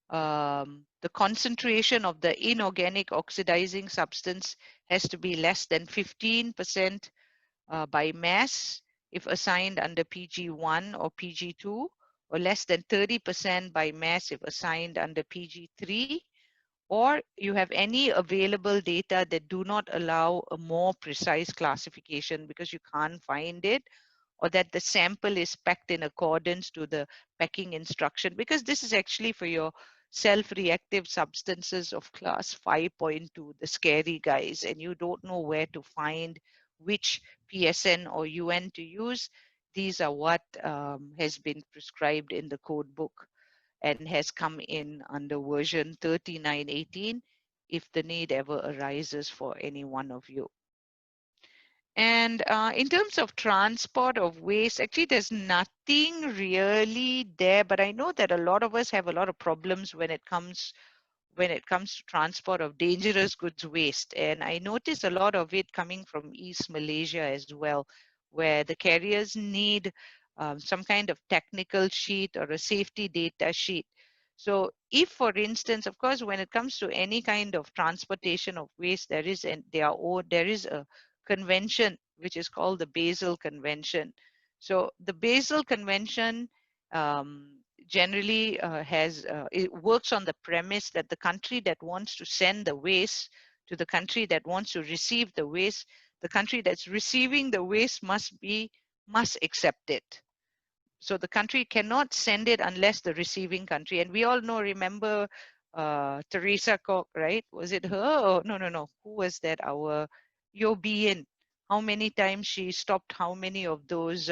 the concentration of the inorganic oxidizing substance has to be less than 15% by mass if assigned under PG1 or PG2, or less than 30% by mass if assigned under PG3, or you have any available data that do not allow a more precise classification because you can't find it, or that the sample is packed in accordance to the packing instruction, because this is actually for your self-reactive substances of class 5.2, the scary guys, and you don't know where to find which PSN or UN to use. These are what has been prescribed in the code book and has come in under version 3918 if the need ever arises for any one of you. And in terms of transport of waste, actually there's nothing really there, but I know that a lot of us have a lot of problems when it comes to transport of dangerous goods waste. And I notice a lot of it coming from East Malaysia as well, where the carriers need some kind of technical sheet or a safety data sheet. So if, for instance, of course, when it comes to any kind of transportation of waste, there is a convention which is called the Basel Convention. So the Basel Convention generally it works on the premise that the country that wants to send the waste to the country that wants to receive the waste, the country that's receiving the waste must accept it. So the country cannot send it unless the receiving country, and we all know, remember Teresa Koch, right? Was it her? Oh, no. Who was that? Our Yo Bien. How many times she stopped how many of those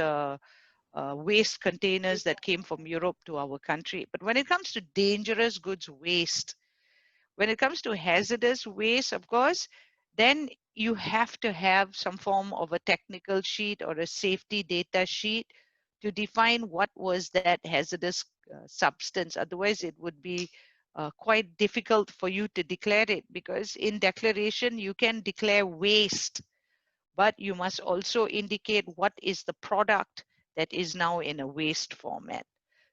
waste containers that came from Europe to our country. But when it comes to dangerous goods waste, when it comes to hazardous waste, of course, then you have to have some form of a technical sheet or a safety data sheet to define what was that hazardous substance. Otherwise, it would be quite difficult for you to declare it, because in declaration, you can declare waste, but you must also indicate what is the product that is now in a waste format.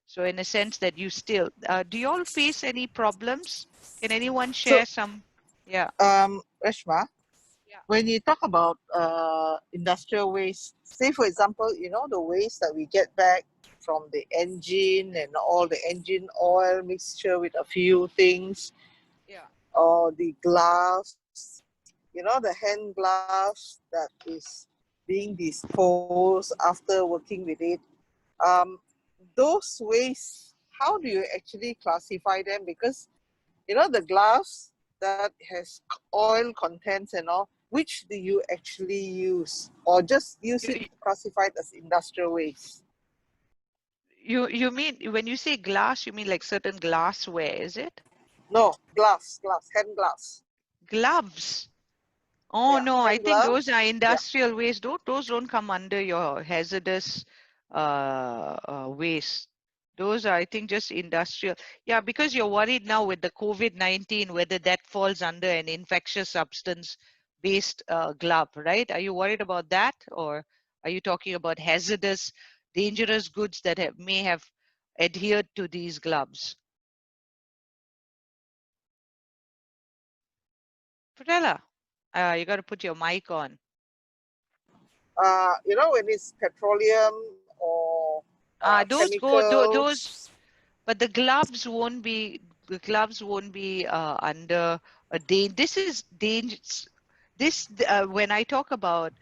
So in a sense that you still, do you all face any problems? Can anyone So, share some? Yeah. Reshma, Yeah. when you talk about industrial waste, say for example, the waste that we get back from the engine and all the engine oil mixture with a few things, Yeah. or the gloves, the hand gloves that is being disposed after working with it. Um, those waste, how do you actually classify them? Because the gloves that has oil contents and all, which do you actually use, or just use it You, classified as industrial waste? you mean, when you say glass, you mean like certain glassware, is it? No, glass, hand glass. Gloves. Oh Yeah, no, I hand think those are gloves. Yeah. industrial waste. Those don't come under your hazardous waste. Those are, I think, just industrial. Yeah, because you're worried now with the COVID-19 whether that falls under an infectious substance based glove, right? Are you worried about that, or are you talking about hazardous, dangerous goods that may have adhered to these gloves? Pratella, you got to put your mic on. When it's petroleum or Those go chemicals. those, but the gloves won't be under a this is this, when I talk about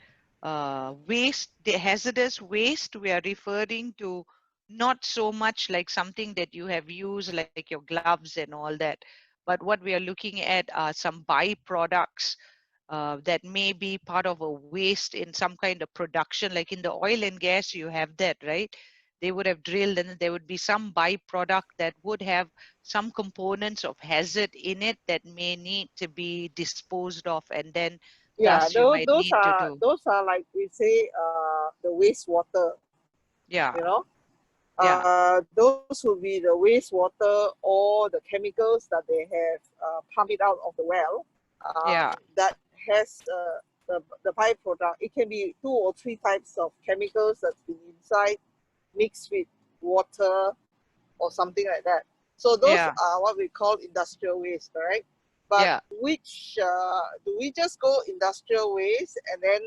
waste, the hazardous waste, we are referring to not so much like something that you have used, like your gloves and all that, but what we are looking at are some byproducts that may be part of a waste in some kind of production. Like in the oil and gas, you have that, right? They would have drilled and there would be some byproduct that would have some components of hazard in it that may need to be disposed of, and then Yeah, thus you might need to do. those are like we say the wastewater, Yeah, you know. yeah, Those will be the wastewater or the chemicals that they have pumped it out of the well yeah, that has the byproduct. It can be 2 or 3 types of chemicals that's been inside mixed with water or something like that. So those yeah, are what we call industrial waste, correct? But yeah. which do we just go industrial waste and then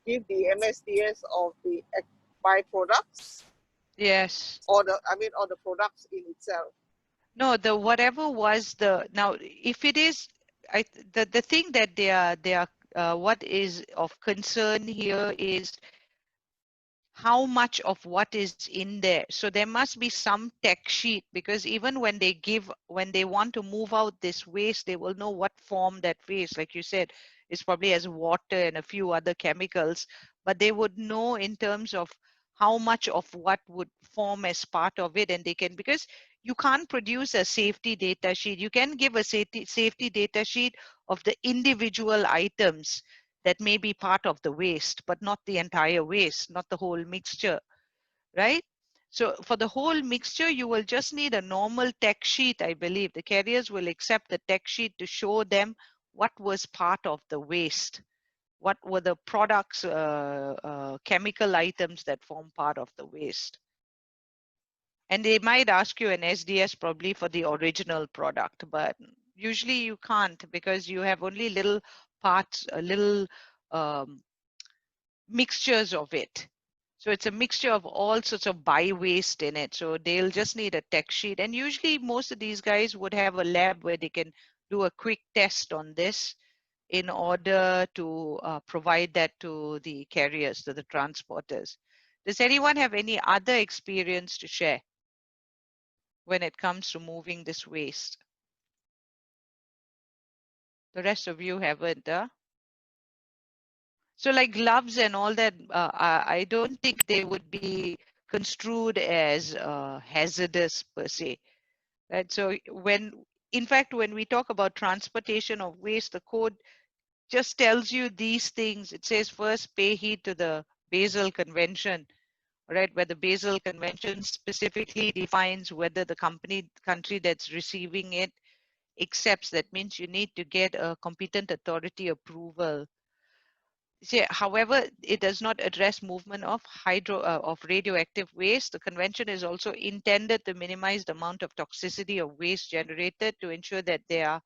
give the MSDS of the byproducts, Yes. or or the products in itself? No, the whatever was the, now if it is, the thing that they are what is of concern here is how much of what is in there. So there must be some tech sheet, because even when they want to move out this waste, they will know what form that waste, like you said, is probably as water and a few other chemicals, but they would know in terms of how much of what would form as part of it. And they can, because you can't produce a safety data sheet. You can give a safety data sheet of the individual items that may be part of the waste, but not the entire waste, not the whole mixture, right? So for the whole mixture, you will just need a normal tech sheet, I believe. The carriers will accept the tech sheet to show them what was part of the waste. What were the products, chemical items that form part of the waste. And they might ask you an SDS probably for the original product, but usually you can't, because you have only little parts, little um, mixtures of it. So it's a mixture of all sorts of by waste in it. So they'll just need a tech sheet. And usually most of these guys would have a lab where they can do a quick test on this in order to provide that to the carriers, to the transporters. Does anyone have any other experience to share when it comes to moving this waste? The rest of you haven't, huh? So like gloves and all that, I don't think they would be construed as hazardous per se, right? So in fact, when we talk about transportation of waste, the code just tells you these things. It says first pay heed to the Basel Convention, right? Where the Basel Convention specifically defines whether the country that's receiving it accepts. That means you need to get a competent authority approval. See, however, it does not address movement of of radioactive waste. The convention is also intended to minimize the amount of toxicity of waste generated to ensure that there are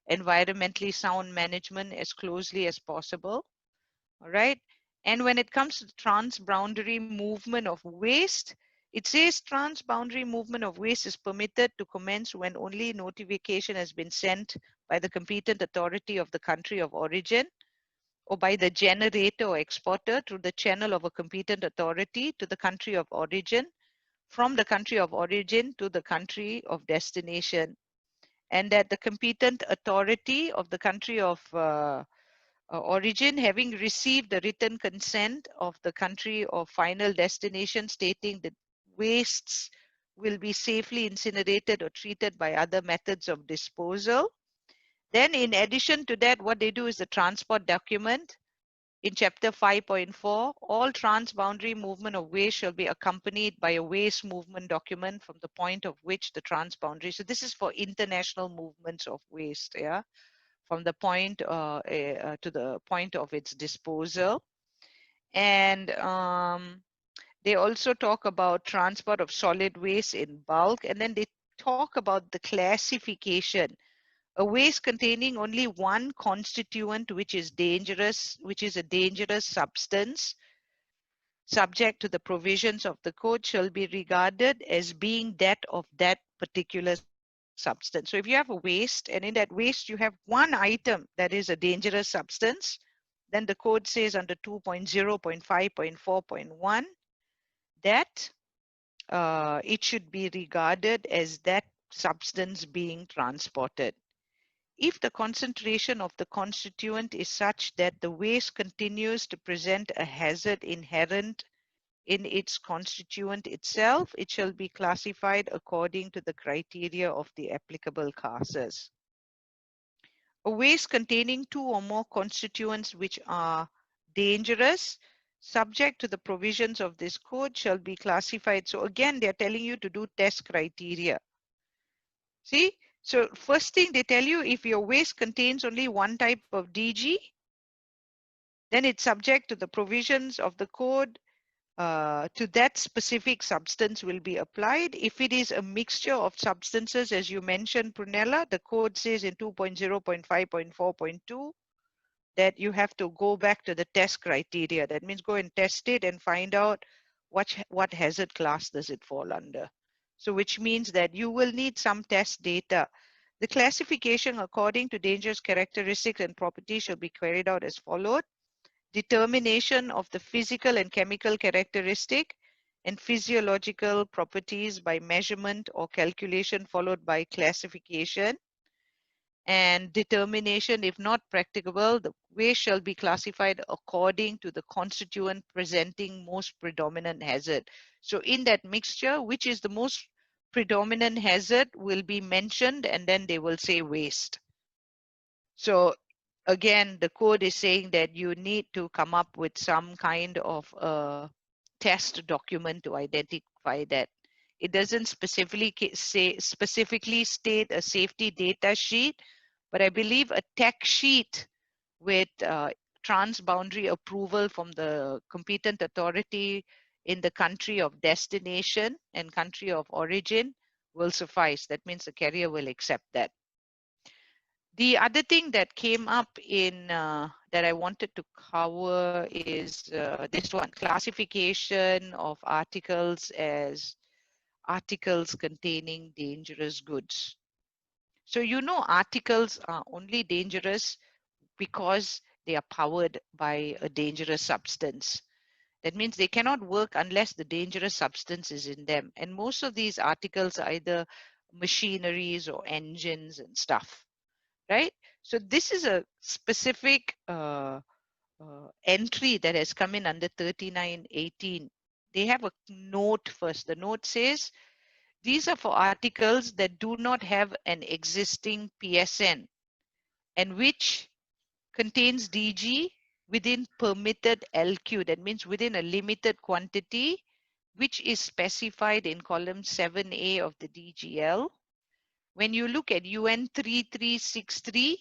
environmentally sound management as closely as possible. All right. And when it comes to transboundary movement of waste, it says transboundary movement of waste is permitted to commence when only notification has been sent by the competent authority of the country of origin, or by the generator or exporter through the channel of a competent authority to the country of origin, from the country of origin to the country of destination, and that the competent authority of the country of origin, having received the written consent of the country of final destination stating that wastes will be safely incinerated or treated by other methods of disposal. Then in addition to that, what they do is the transport document. In chapter 5.4, all transboundary movement of waste shall be accompanied by a waste movement document from the point of which the transboundary. So this is for international movements of waste, yeah, from the point to the point of its disposal. And they also talk about transport of solid waste in bulk, and then they talk about the classification. A waste containing only one constituent which is dangerous, which is a dangerous substance, subject to the provisions of the code, shall be regarded as being that of that particular substance. substance. So if you have a waste and in that waste you have one item that is a dangerous substance, then the code says under 2.0.5.4.1 that it should be regarded as that substance being transported. If the concentration of the constituent is such that the waste continues to present a hazard inherent in its constituent itself, it shall be classified according to the criteria of the applicable classes. A waste containing two or more constituents which are dangerous, subject to the provisions of this code, shall be classified. So again, they're telling you to do test criteria. See? So first thing they tell you, if your waste contains only one type of DG, then it's subject to the provisions of the code. To that specific substance will be applied. If it is a mixture of substances, as you mentioned, Prunella, the code says in 2.0.5.4.2 that you have to go back to the test criteria. That means go and test it and find out what hazard class does it fall under. So which means that you will need some test data. The classification according to dangerous characteristics and properties shall be carried out as followed. Determination of the physical and chemical characteristic and physiological properties by measurement or calculation followed by classification. And determination, if not practicable, the waste shall be classified according to the constituent presenting most predominant hazard. So in that mixture, which is the most predominant hazard will be mentioned and then they will say waste. So again, the code is saying that you need to come up with some kind of a test document to identify that. It doesn't specifically state a safety data sheet, but I believe a tech sheet with transboundary approval from the competent authority in the country of destination and country of origin will suffice. That means the carrier will accept that. The other thing that came up in that I wanted to cover is this one, classification of articles as articles containing dangerous goods. So you know articles are only dangerous because they are powered by a dangerous substance. That means they cannot work unless the dangerous substance is in them. And most of these articles are either machineries or engines and stuff. Right? So this is a specific entry that has come in under 3918. They have a note first. The note says, these are for articles that do not have an existing PSN and which contains DG within permitted LQ. That means within a limited quantity, which is specified in column 7A of the DGL. When you look at UN 3363,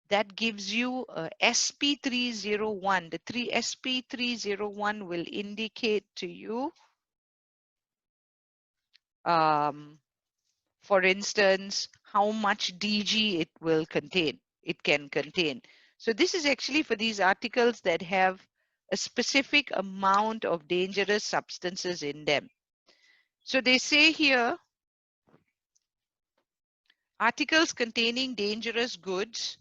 that gives you SP301. The SP301 will indicate to you, for instance, how much DG it will contain. It can contain. So this is actually for these articles that have a specific amount of dangerous substances in them. So they say here, articles containing dangerous goods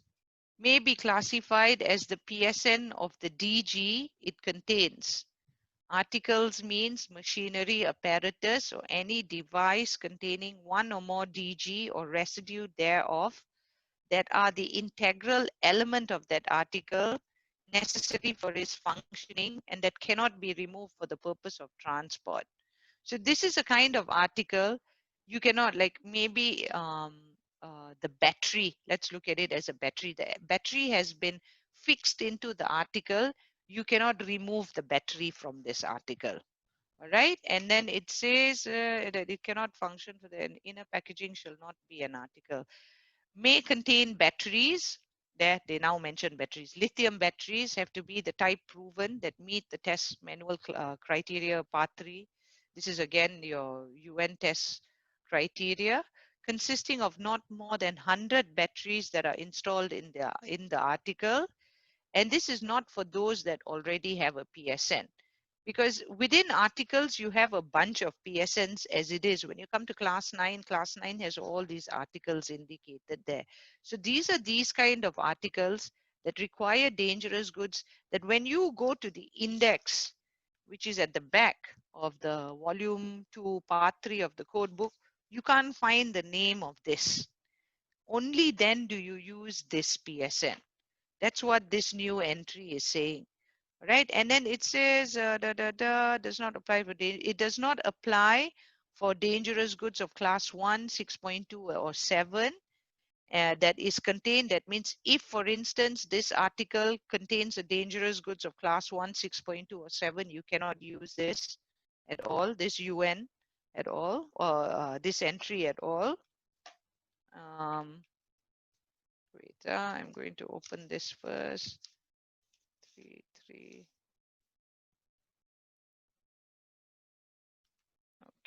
may be classified as the PSN of the DG it contains. Articles means machinery, apparatus, or any device containing one or more DG or residue thereof that are the integral element of that article necessary for its functioning and that cannot be removed for the purpose of transport. So this is a kind of article you cannot, like maybe the battery, let's look at it as a battery. The battery has been fixed into the article. You cannot remove the battery from this article. All right. And then it says that it cannot function for the inner packaging shall not be an article. May contain batteries. There, they now mention batteries. Lithium batteries have to be the type proven that meet the test manual criteria part 3. This is again your UN test criteria consisting of not more than 100 batteries that are installed in the article. And this is not for those that already have a PSN. Because within articles, you have a bunch of PSNs as it is. When you come to class 9 has all these articles indicated there. So these are these kind of articles that require dangerous goods, that when you go to the index, which is at the back of the volume 2, part 3 of the code book, you can't find the name of this. Only then do you use this PSN. That's what this new entry is saying. Right, and then it says does not apply for it does not apply for dangerous goods of class 1, 6.2 or 7 that is contained. That means if, for instance, this article contains the dangerous goods of class 1, 6.2 or 7, you cannot use this at all, this UN at all, or this entry at all. Wait, I'm going to open this first. 3.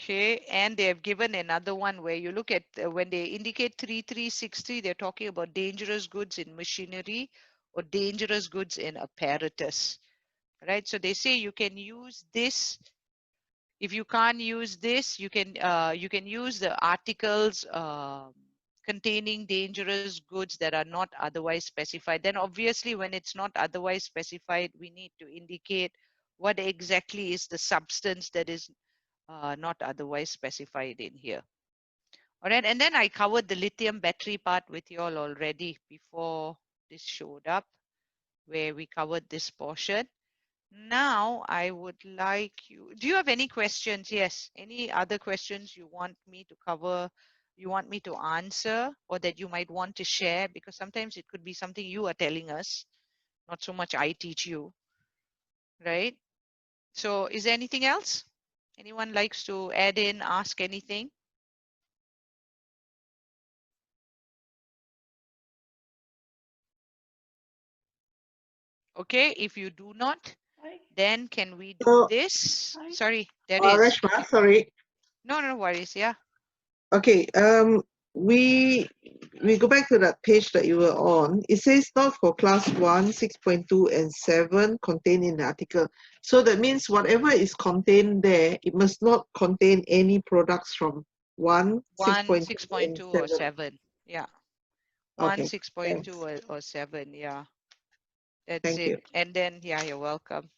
Okay, and they have given another one where you look at when they indicate 3363, they're talking about dangerous goods in machinery or dangerous goods in apparatus, right? So they say you can use this. If you can't use this, you can use the articles containing dangerous goods that are not otherwise specified. Then obviously when it's not otherwise specified, we need to indicate what exactly is the substance that is not otherwise specified in here. All right, and then I covered the lithium battery part with you all already before this showed up, where we covered this portion. Now I would like you, do you have any questions? Yes, any other questions you want me to cover, you want me to answer, or that you might want to share? Because sometimes it could be something you are telling us, not so much I teach you, right? So is there anything else? Anyone likes to add in, ask anything? Okay, if you do not, then can we do So, this? Sorry, there is. Reshma, sorry. No worries. Yeah. Okay, we go back to that page that you were on. It says not for class 1, 6.2 and 7 contained in the article. So that means whatever is contained there, it must not contain any products from 1, 1, 6.2 and 6.2 or 7. 7. Yeah. 1, Okay, 6.2 thanks. or 7. Yeah. That's Thank you. it. And then, yeah, you're welcome.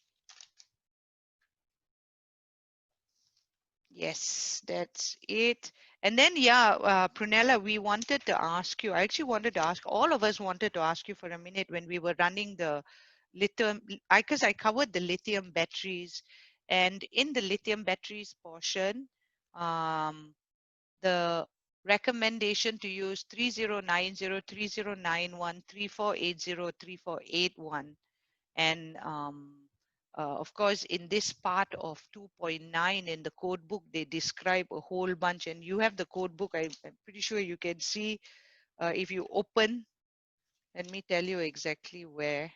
Yes, that's it. And then, yeah, Prunella, we wanted to ask you, I actually wanted to ask, all of us wanted to ask you for a minute when we were running the lithium, because I covered the lithium batteries, and in the lithium batteries portion, the recommendation to use 3090, 3091, 3480, 3481. And of course, in this part of 2.9 in the code book, they describe a whole bunch. And you have the code book. I'm pretty sure you can see if you open. Let me tell you exactly where.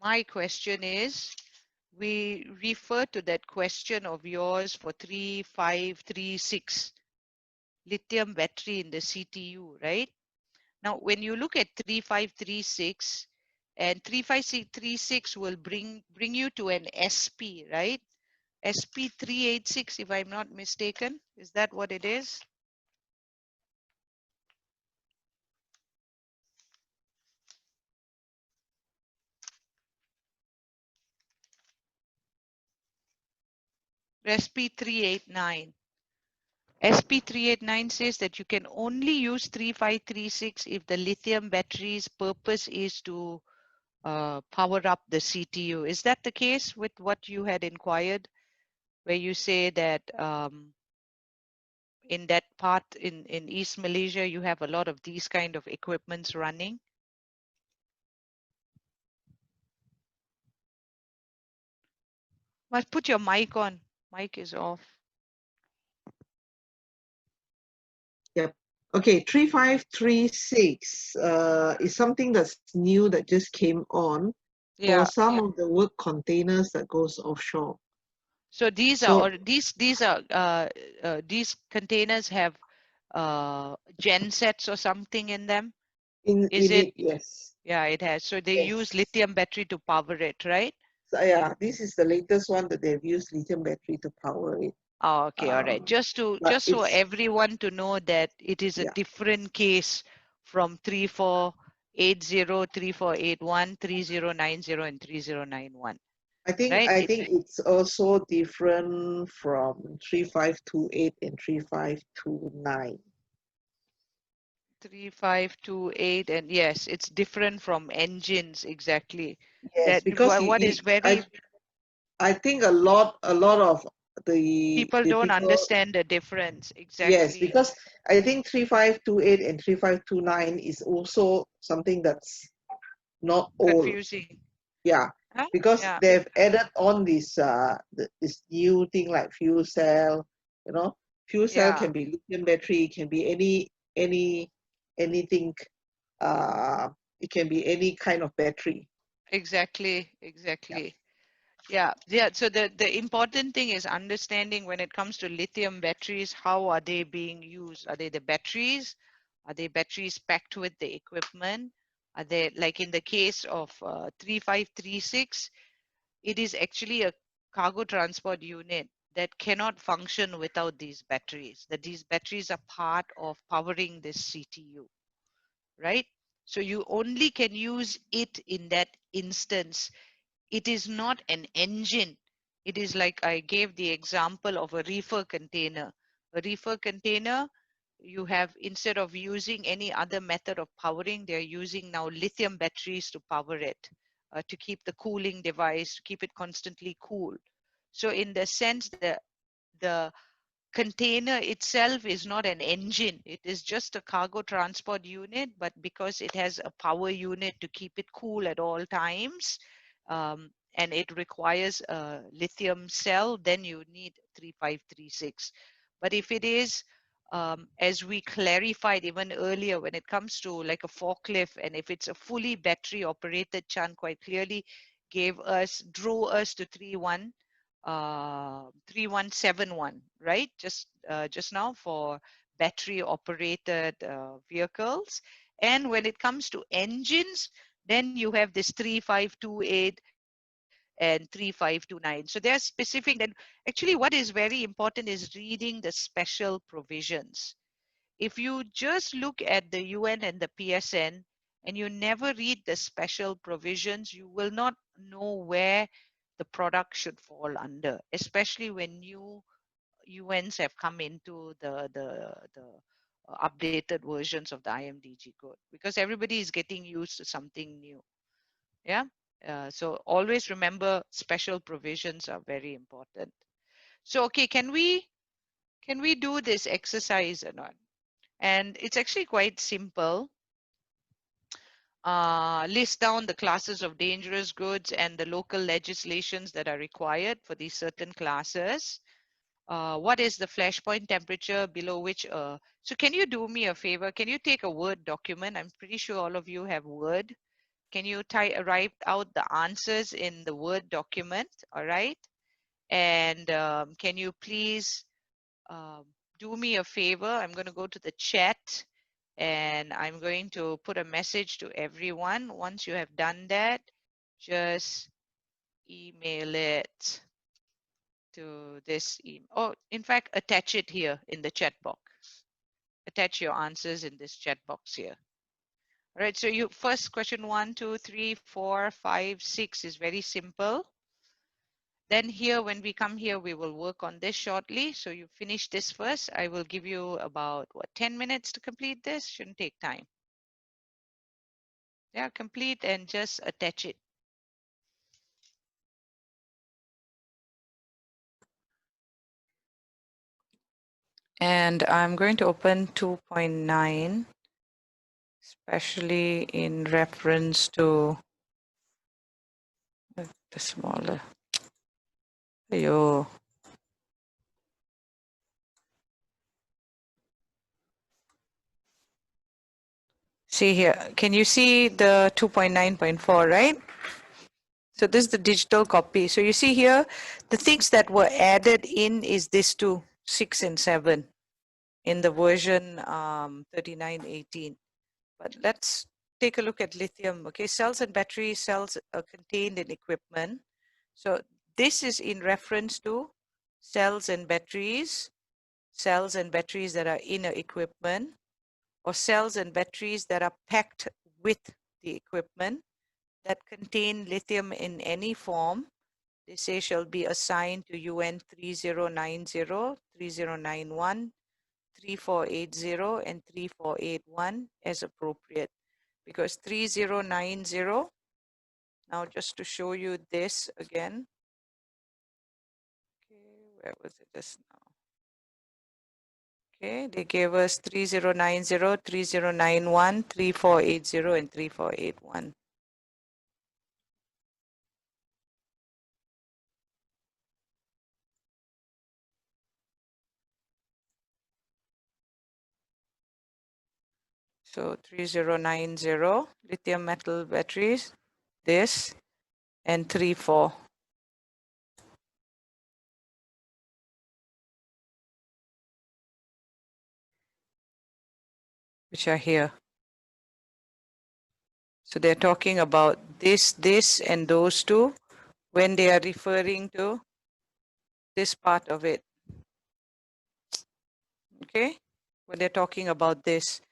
My question is, we refer to that question of yours for 3536, lithium battery in the CTU, right? Now, when you look at 3536, and 3536 will bring you to an SP, right? SP386, if I'm not mistaken. Is that what it is? SP389. SP389 says that you can only use 3536 if the lithium battery's purpose is to power up the CTU. Is that the case with what you had inquired, where you say that in that part in East Malaysia, you have a lot of these kind of equipments running? Must put your mic on. Mic is off. Yep. Okay, 3536 is something that's new that just came on for some of the work containers that goes offshore. So these are, or these containers have gen sets or something in them. Is In it? it, yes. Yeah, it has. So they use Yes. lithium battery to power it, right? So yeah, this is the latest one that they've used lithium battery to power it. Oh, okay, all right. Just But for it's, everyone to know that it is a yeah, different case from 3480, 3481, 3090, and 3091, right? I think it's also different from 3528 and 3529. 3528, and yes, it's different from engines exactly. Yes, That because what is very I think a lot of people the don't people, understand the difference yes, exactly. because I think 3528 and 3529 is also something that's not old. Confusing. Yeah, Huh? because Yeah, they've added on this this new thing like fuel cell, you know. Fuel cell yeah, can be lithium battery, can be any anything, uh it can be any kind of battery. exactly, Yeah. exactly. Yeah, yeah. So the important thing is understanding when it comes to lithium batteries, how are they being used? Are they the batteries? Are they batteries packed with the equipment? Are they, like in the case of 3536, it is actually a cargo transport unit that cannot function without these batteries, that these batteries are part of powering this CTU, right? So you only can use it in that instance. It is not an engine. It is like I gave the example of a reefer container. A reefer container, you have, instead of using any other method of powering, they're using now lithium batteries to power it, to keep the cooling device, to keep it constantly cool. So in the sense that the container itself is not an engine. It is just a cargo transport unit, but because it has a power unit to keep it cool at all times, and it requires a lithium cell, then you need 3536. But if it is, as we clarified even earlier, when it comes to like a forklift, and if it's a fully battery operated, Chan quite clearly drew us to 3171, right? Just now for battery operated vehicles. And when it comes to engines, then you have this 3528 and 3529. So they're specific. Then actually what is very important is reading the special provisions. If you just look at the UN and the PSN and you never read the special provisions, you will not know where the product should fall under, especially when new UNs have come into the updated versions of the IMDG code, because everybody is getting used to something new. Yeah. So always remember special provisions are very important. So okay, can we do this exercise or not? And it's actually quite simple. List down the classes of dangerous goods and the local legislations that are required for these certain classes. What is the flash point temperature below which? So can you do me a favor? Can you take a Word document? I'm pretty sure all of you have Word. Can you write out the answers in the Word document? All right. And can you please um, do me a favor? I'm going to go to the chat and I'm going to put a message to everyone. Once you have done that, just email it to this email. Oh, in fact, attach it here in the chat box. Attach your answers in this chat box here. All right, so you first question 1, 2, 3, 4, 5, 6 is very simple. Then here, when we come here, we will work on this shortly. So you finish this first. I will give you about, 10 minutes to complete this. Shouldn't take time. Yeah, complete and just attach it. And I'm going to open 2.9, especially in reference to the smaller. Ayo. See here, can you see the 2.9.4, right? So this is the digital copy. So you see here, the things that were added in is this two, 6 and 7 in the version 3918. But let's take a look at lithium. Okay, cells and battery cells are contained in equipment. So this is in reference to cells and batteries that are in a equipment, or cells and batteries that are packed with the equipment that contain lithium in any form. They say shall be assigned to UN 3090, 3091, 3480 and 3481 as appropriate. Because 3090, now just to show you this again. Okay, where was it just now? Okay, they gave us 3090, 3091, 3480 and 3481. So 3090 lithium metal batteries, this, and 34. Which are here. So they're talking about this, and those two when they are referring to this part of it. Okay, when they're talking about this.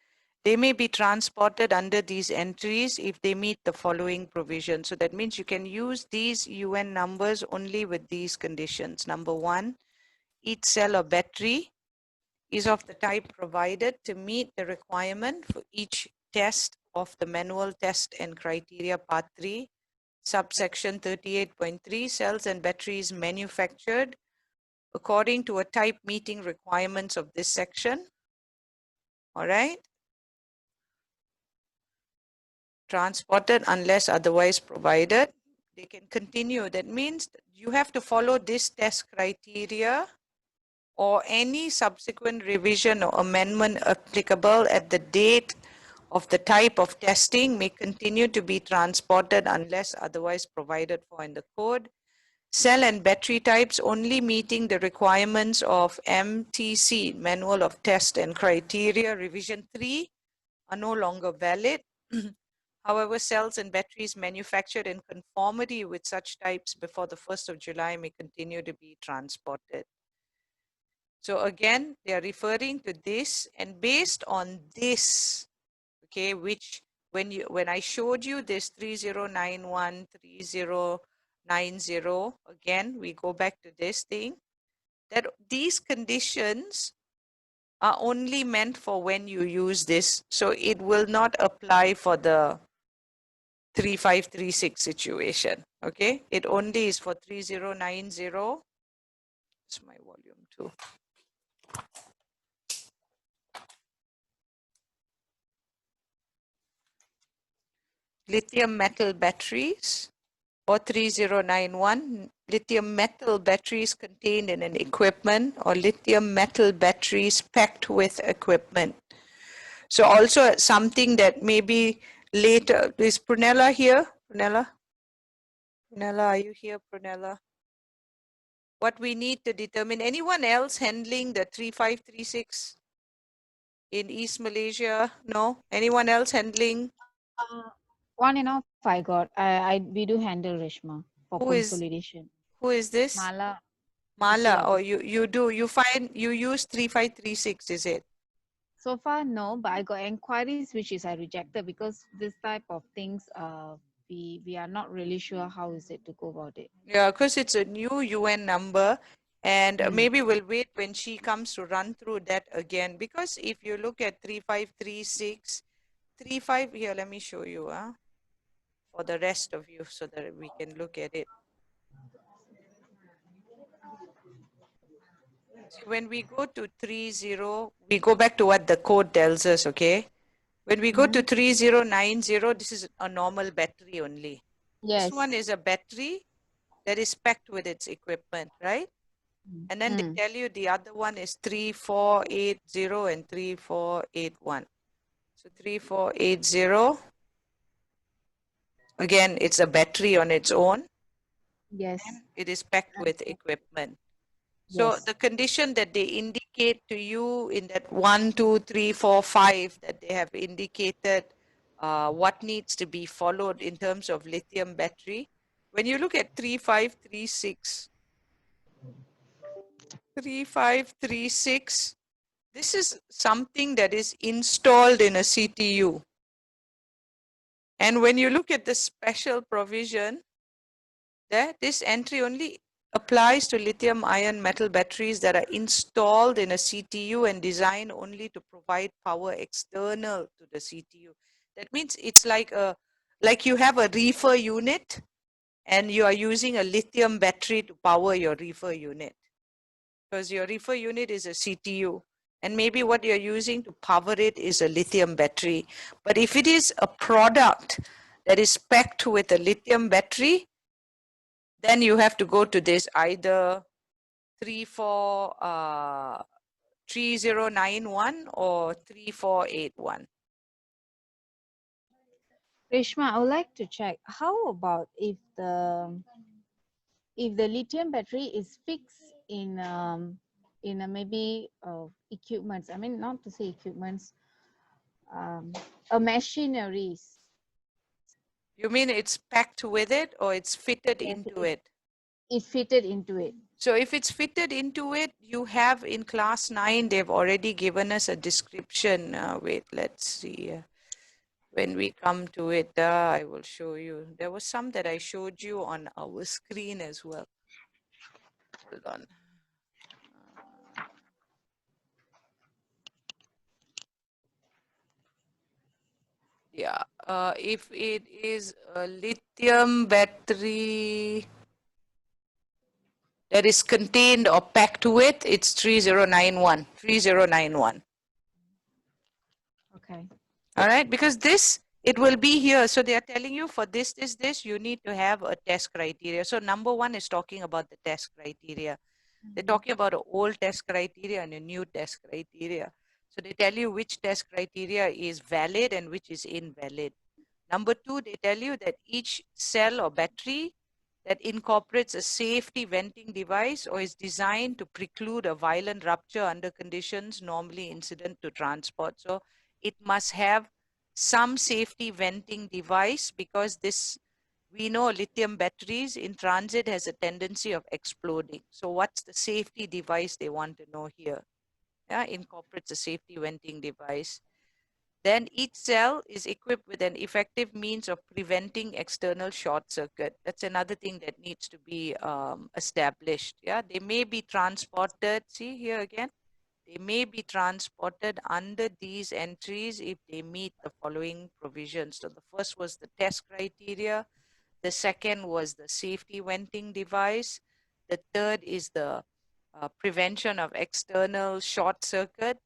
They may be transported under these entries if they meet the following provisions. So that means you can use these UN numbers only with these conditions. Number one, each cell or battery is of the type provided to meet the requirement for each test of the manual test and criteria part 3, subsection 38.3, cells and batteries manufactured according to a type meeting requirements of this section. All right. Transported unless otherwise provided. They can continue. That means you have to follow this test criteria or any subsequent revision or amendment applicable at the date of the type of testing may continue to be transported unless otherwise provided for in the code. Cell and battery types only meeting the requirements of MTC, Manual of Test and Criteria, Revision 3, are no longer valid. However, cells and batteries manufactured in conformity with such types before the 1st of July may continue to be transported. So again, they are referring to this, and based on this, okay, which when I showed you this 3091, 3090, again, we go back to this thing, that these conditions are only meant for when you use this. So it will not apply for the 3536 situation. Okay, it only is for 3090. It's my volume 2. Lithium metal batteries, or 3091, lithium metal batteries contained in an equipment, or lithium metal batteries packed with equipment. So also something that maybe later, is Prunella here? Prunella, are you here, Prunella? What we need to determine, anyone else handling the 3536 in East Malaysia? No? Anyone else handling? On and off I got. We do handle Reshma for Who is consolidation. this? Mala. Mala, or office. you use 3536, is it? So far, no, but I got inquiries which is I rejected because this type of things, we are not really sure how is it to go about it. Yeah, because it's a new UN number, and maybe we'll wait when she comes to run through that again. Because if you look at 3536, 35 here, let me show you for the rest of you so that we can look at it. See, when we go to 30, we go back to what the code tells us, okay? When we go to 3090, this is a normal battery only. Yes. This one is a battery that is packed with its equipment, right? And then they tell you the other one is 3480 and 3481. So 3480, again, it's a battery on its own. Yes. It is packed with equipment. So the condition that they indicate to you in that 1, 2, 3, 4, 5 that they have indicated what needs to be followed in terms of lithium battery. When you look at 3536, 3536, this is something that is installed in a CTU. And when you look at the special provision, there, this entry only applies to lithium ion metal batteries that are installed in a CTU and designed only to provide power external to the CTU. That means it's like you have a reefer unit and you are using a lithium battery to power your reefer unit, because your reefer unit is a CTU and maybe what you're using to power it is a lithium battery. But if it is a product that is packed with a lithium battery, then you have to go to this either 3091 or 3481. Reshma, I would like to check, how about if the lithium battery is fixed in a maybe equipments, I mean, not to say equipments, a machineries. You mean it's packed with it or it's fitted Yes, into it? It's fitted into it. So if it's fitted into it, you have in class 9, they've already given us a description. Wait, let's see. When we come to it, I will show you. There was some that I showed you on our screen as well. Hold on. Yeah, if it is a lithium battery that is contained or packed with, it's 3091, 3091. Okay. All right, because this, it will be here. So they are telling you for this, you need to have a test criteria. So number 1 is talking about the test criteria. They're talking about an old test criteria and a new test criteria. So they tell you which test criteria is valid and which is invalid. Number 2, they tell you that each cell or battery that incorporates a safety venting device or is designed to preclude a violent rupture under conditions normally incident to transport. So it must have some safety venting device, because this, we know lithium batteries in transit has a tendency of exploding. So what's the safety device they want to know here? Yeah, incorporates a safety venting device. Then each cell is equipped with an effective means of preventing external short circuit. That's another thing that needs to be established. Yeah, they may be transported, see here again, they may be transported under these entries if they meet the following provisions. So the first was the test criteria. The second was the safety venting device. The third is the prevention of external short circuit.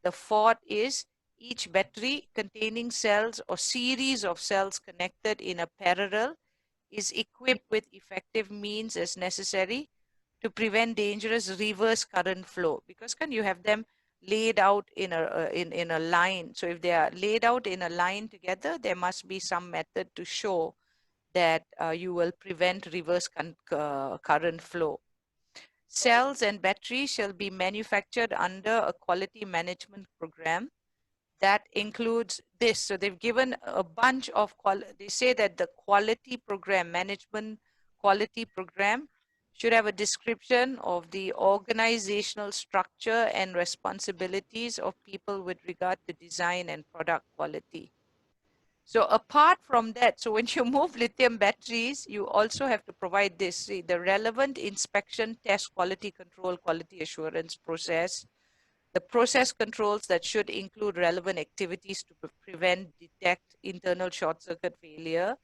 The fourth is each battery containing cells or series of cells connected in a parallel is equipped with effective means as necessary to prevent dangerous reverse current flow, because can you have them laid out in a line. So if they are laid out in a line together, there must be some method to show that you will prevent reverse current flow. Cells and batteries shall be manufactured under a quality management program that includes this. So they've given a bunch of, they say that the quality program, management quality program, should have a description of the organizational structure and responsibilities of people with regard to design and product quality. So apart from that, so when you move lithium batteries, you also have to provide this, see, the relevant inspection, test, quality control, quality assurance process, the process controls that should include relevant activities to prevent, detect internal short circuit failure,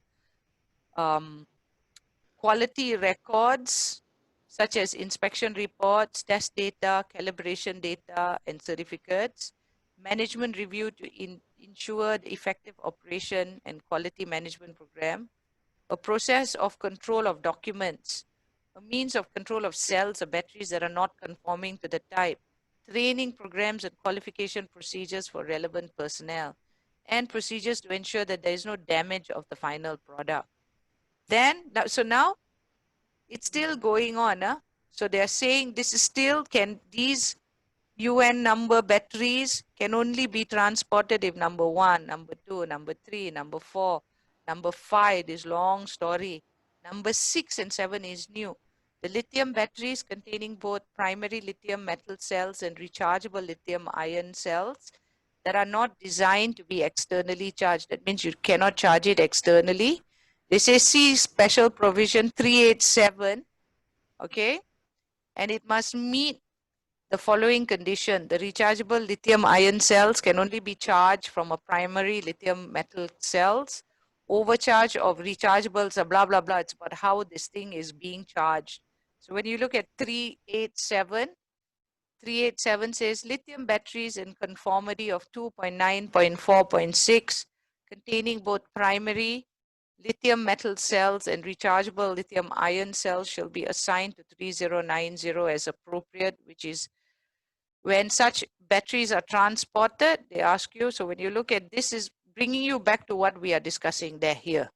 quality records, such as inspection reports, test data, calibration data, and certificates, management review to ensure the effective operation and quality management program, a process of control of documents, a means of control of cells or batteries that are not conforming to the type, training programs and qualification procedures for relevant personnel, and procedures to ensure that there is no damage of the final product. Then, so now it's still going on. So they're saying this is still, can these UN number batteries can only be transported if number 1, number 2, number 3, number 4, number 5 is long story. Number 6 and 7 is new. The lithium batteries containing both primary lithium metal cells and rechargeable lithium ion cells that are not designed to be externally charged. That means you cannot charge it externally. They say see special provision 387, okay? And it must meet the following condition: the rechargeable lithium ion cells can only be charged from a primary lithium metal cells. Overcharge of rechargeables, blah, blah, blah. It's about how this thing is being charged. So when you look at 387, 387 says lithium batteries in conformity of 2.9.4.6 containing both primary lithium metal cells and rechargeable lithium ion cells shall be assigned to 3090 as appropriate, which is when such batteries are transported, they ask you. So when you look at this, is bringing you back to what we are discussing there here.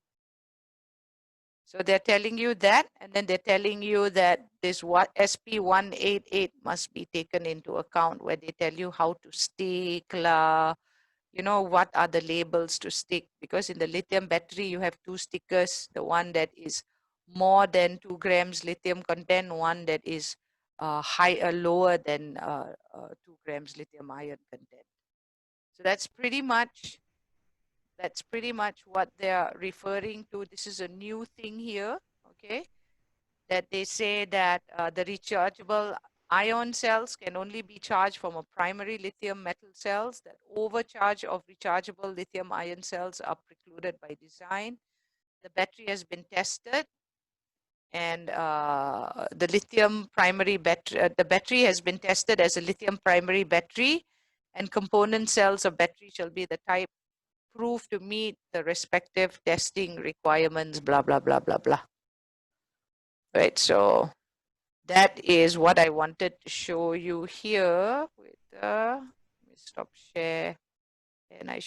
So they're telling you that, and then they're telling you that this SP188 must be taken into account, where they tell you how to stick, you know, what are the labels to stick, because in the lithium battery, you have two stickers, the one that is more than 2 grams lithium content, one that is lower than 2 grams lithium ion content. So that's pretty much what they are referring to. This is a new thing here, okay? That they say that the rechargeable ion cells can only be charged from a primary lithium metal cells, that overcharge of rechargeable lithium ion cells are precluded by design. The battery has been tested, and the lithium primary battery, the battery has been tested as a lithium primary battery, and component cells of battery shall be the type proved to meet the respective testing requirements, blah, blah, blah, blah, blah. Right, so that is what I wanted to show you here with let me stop share and I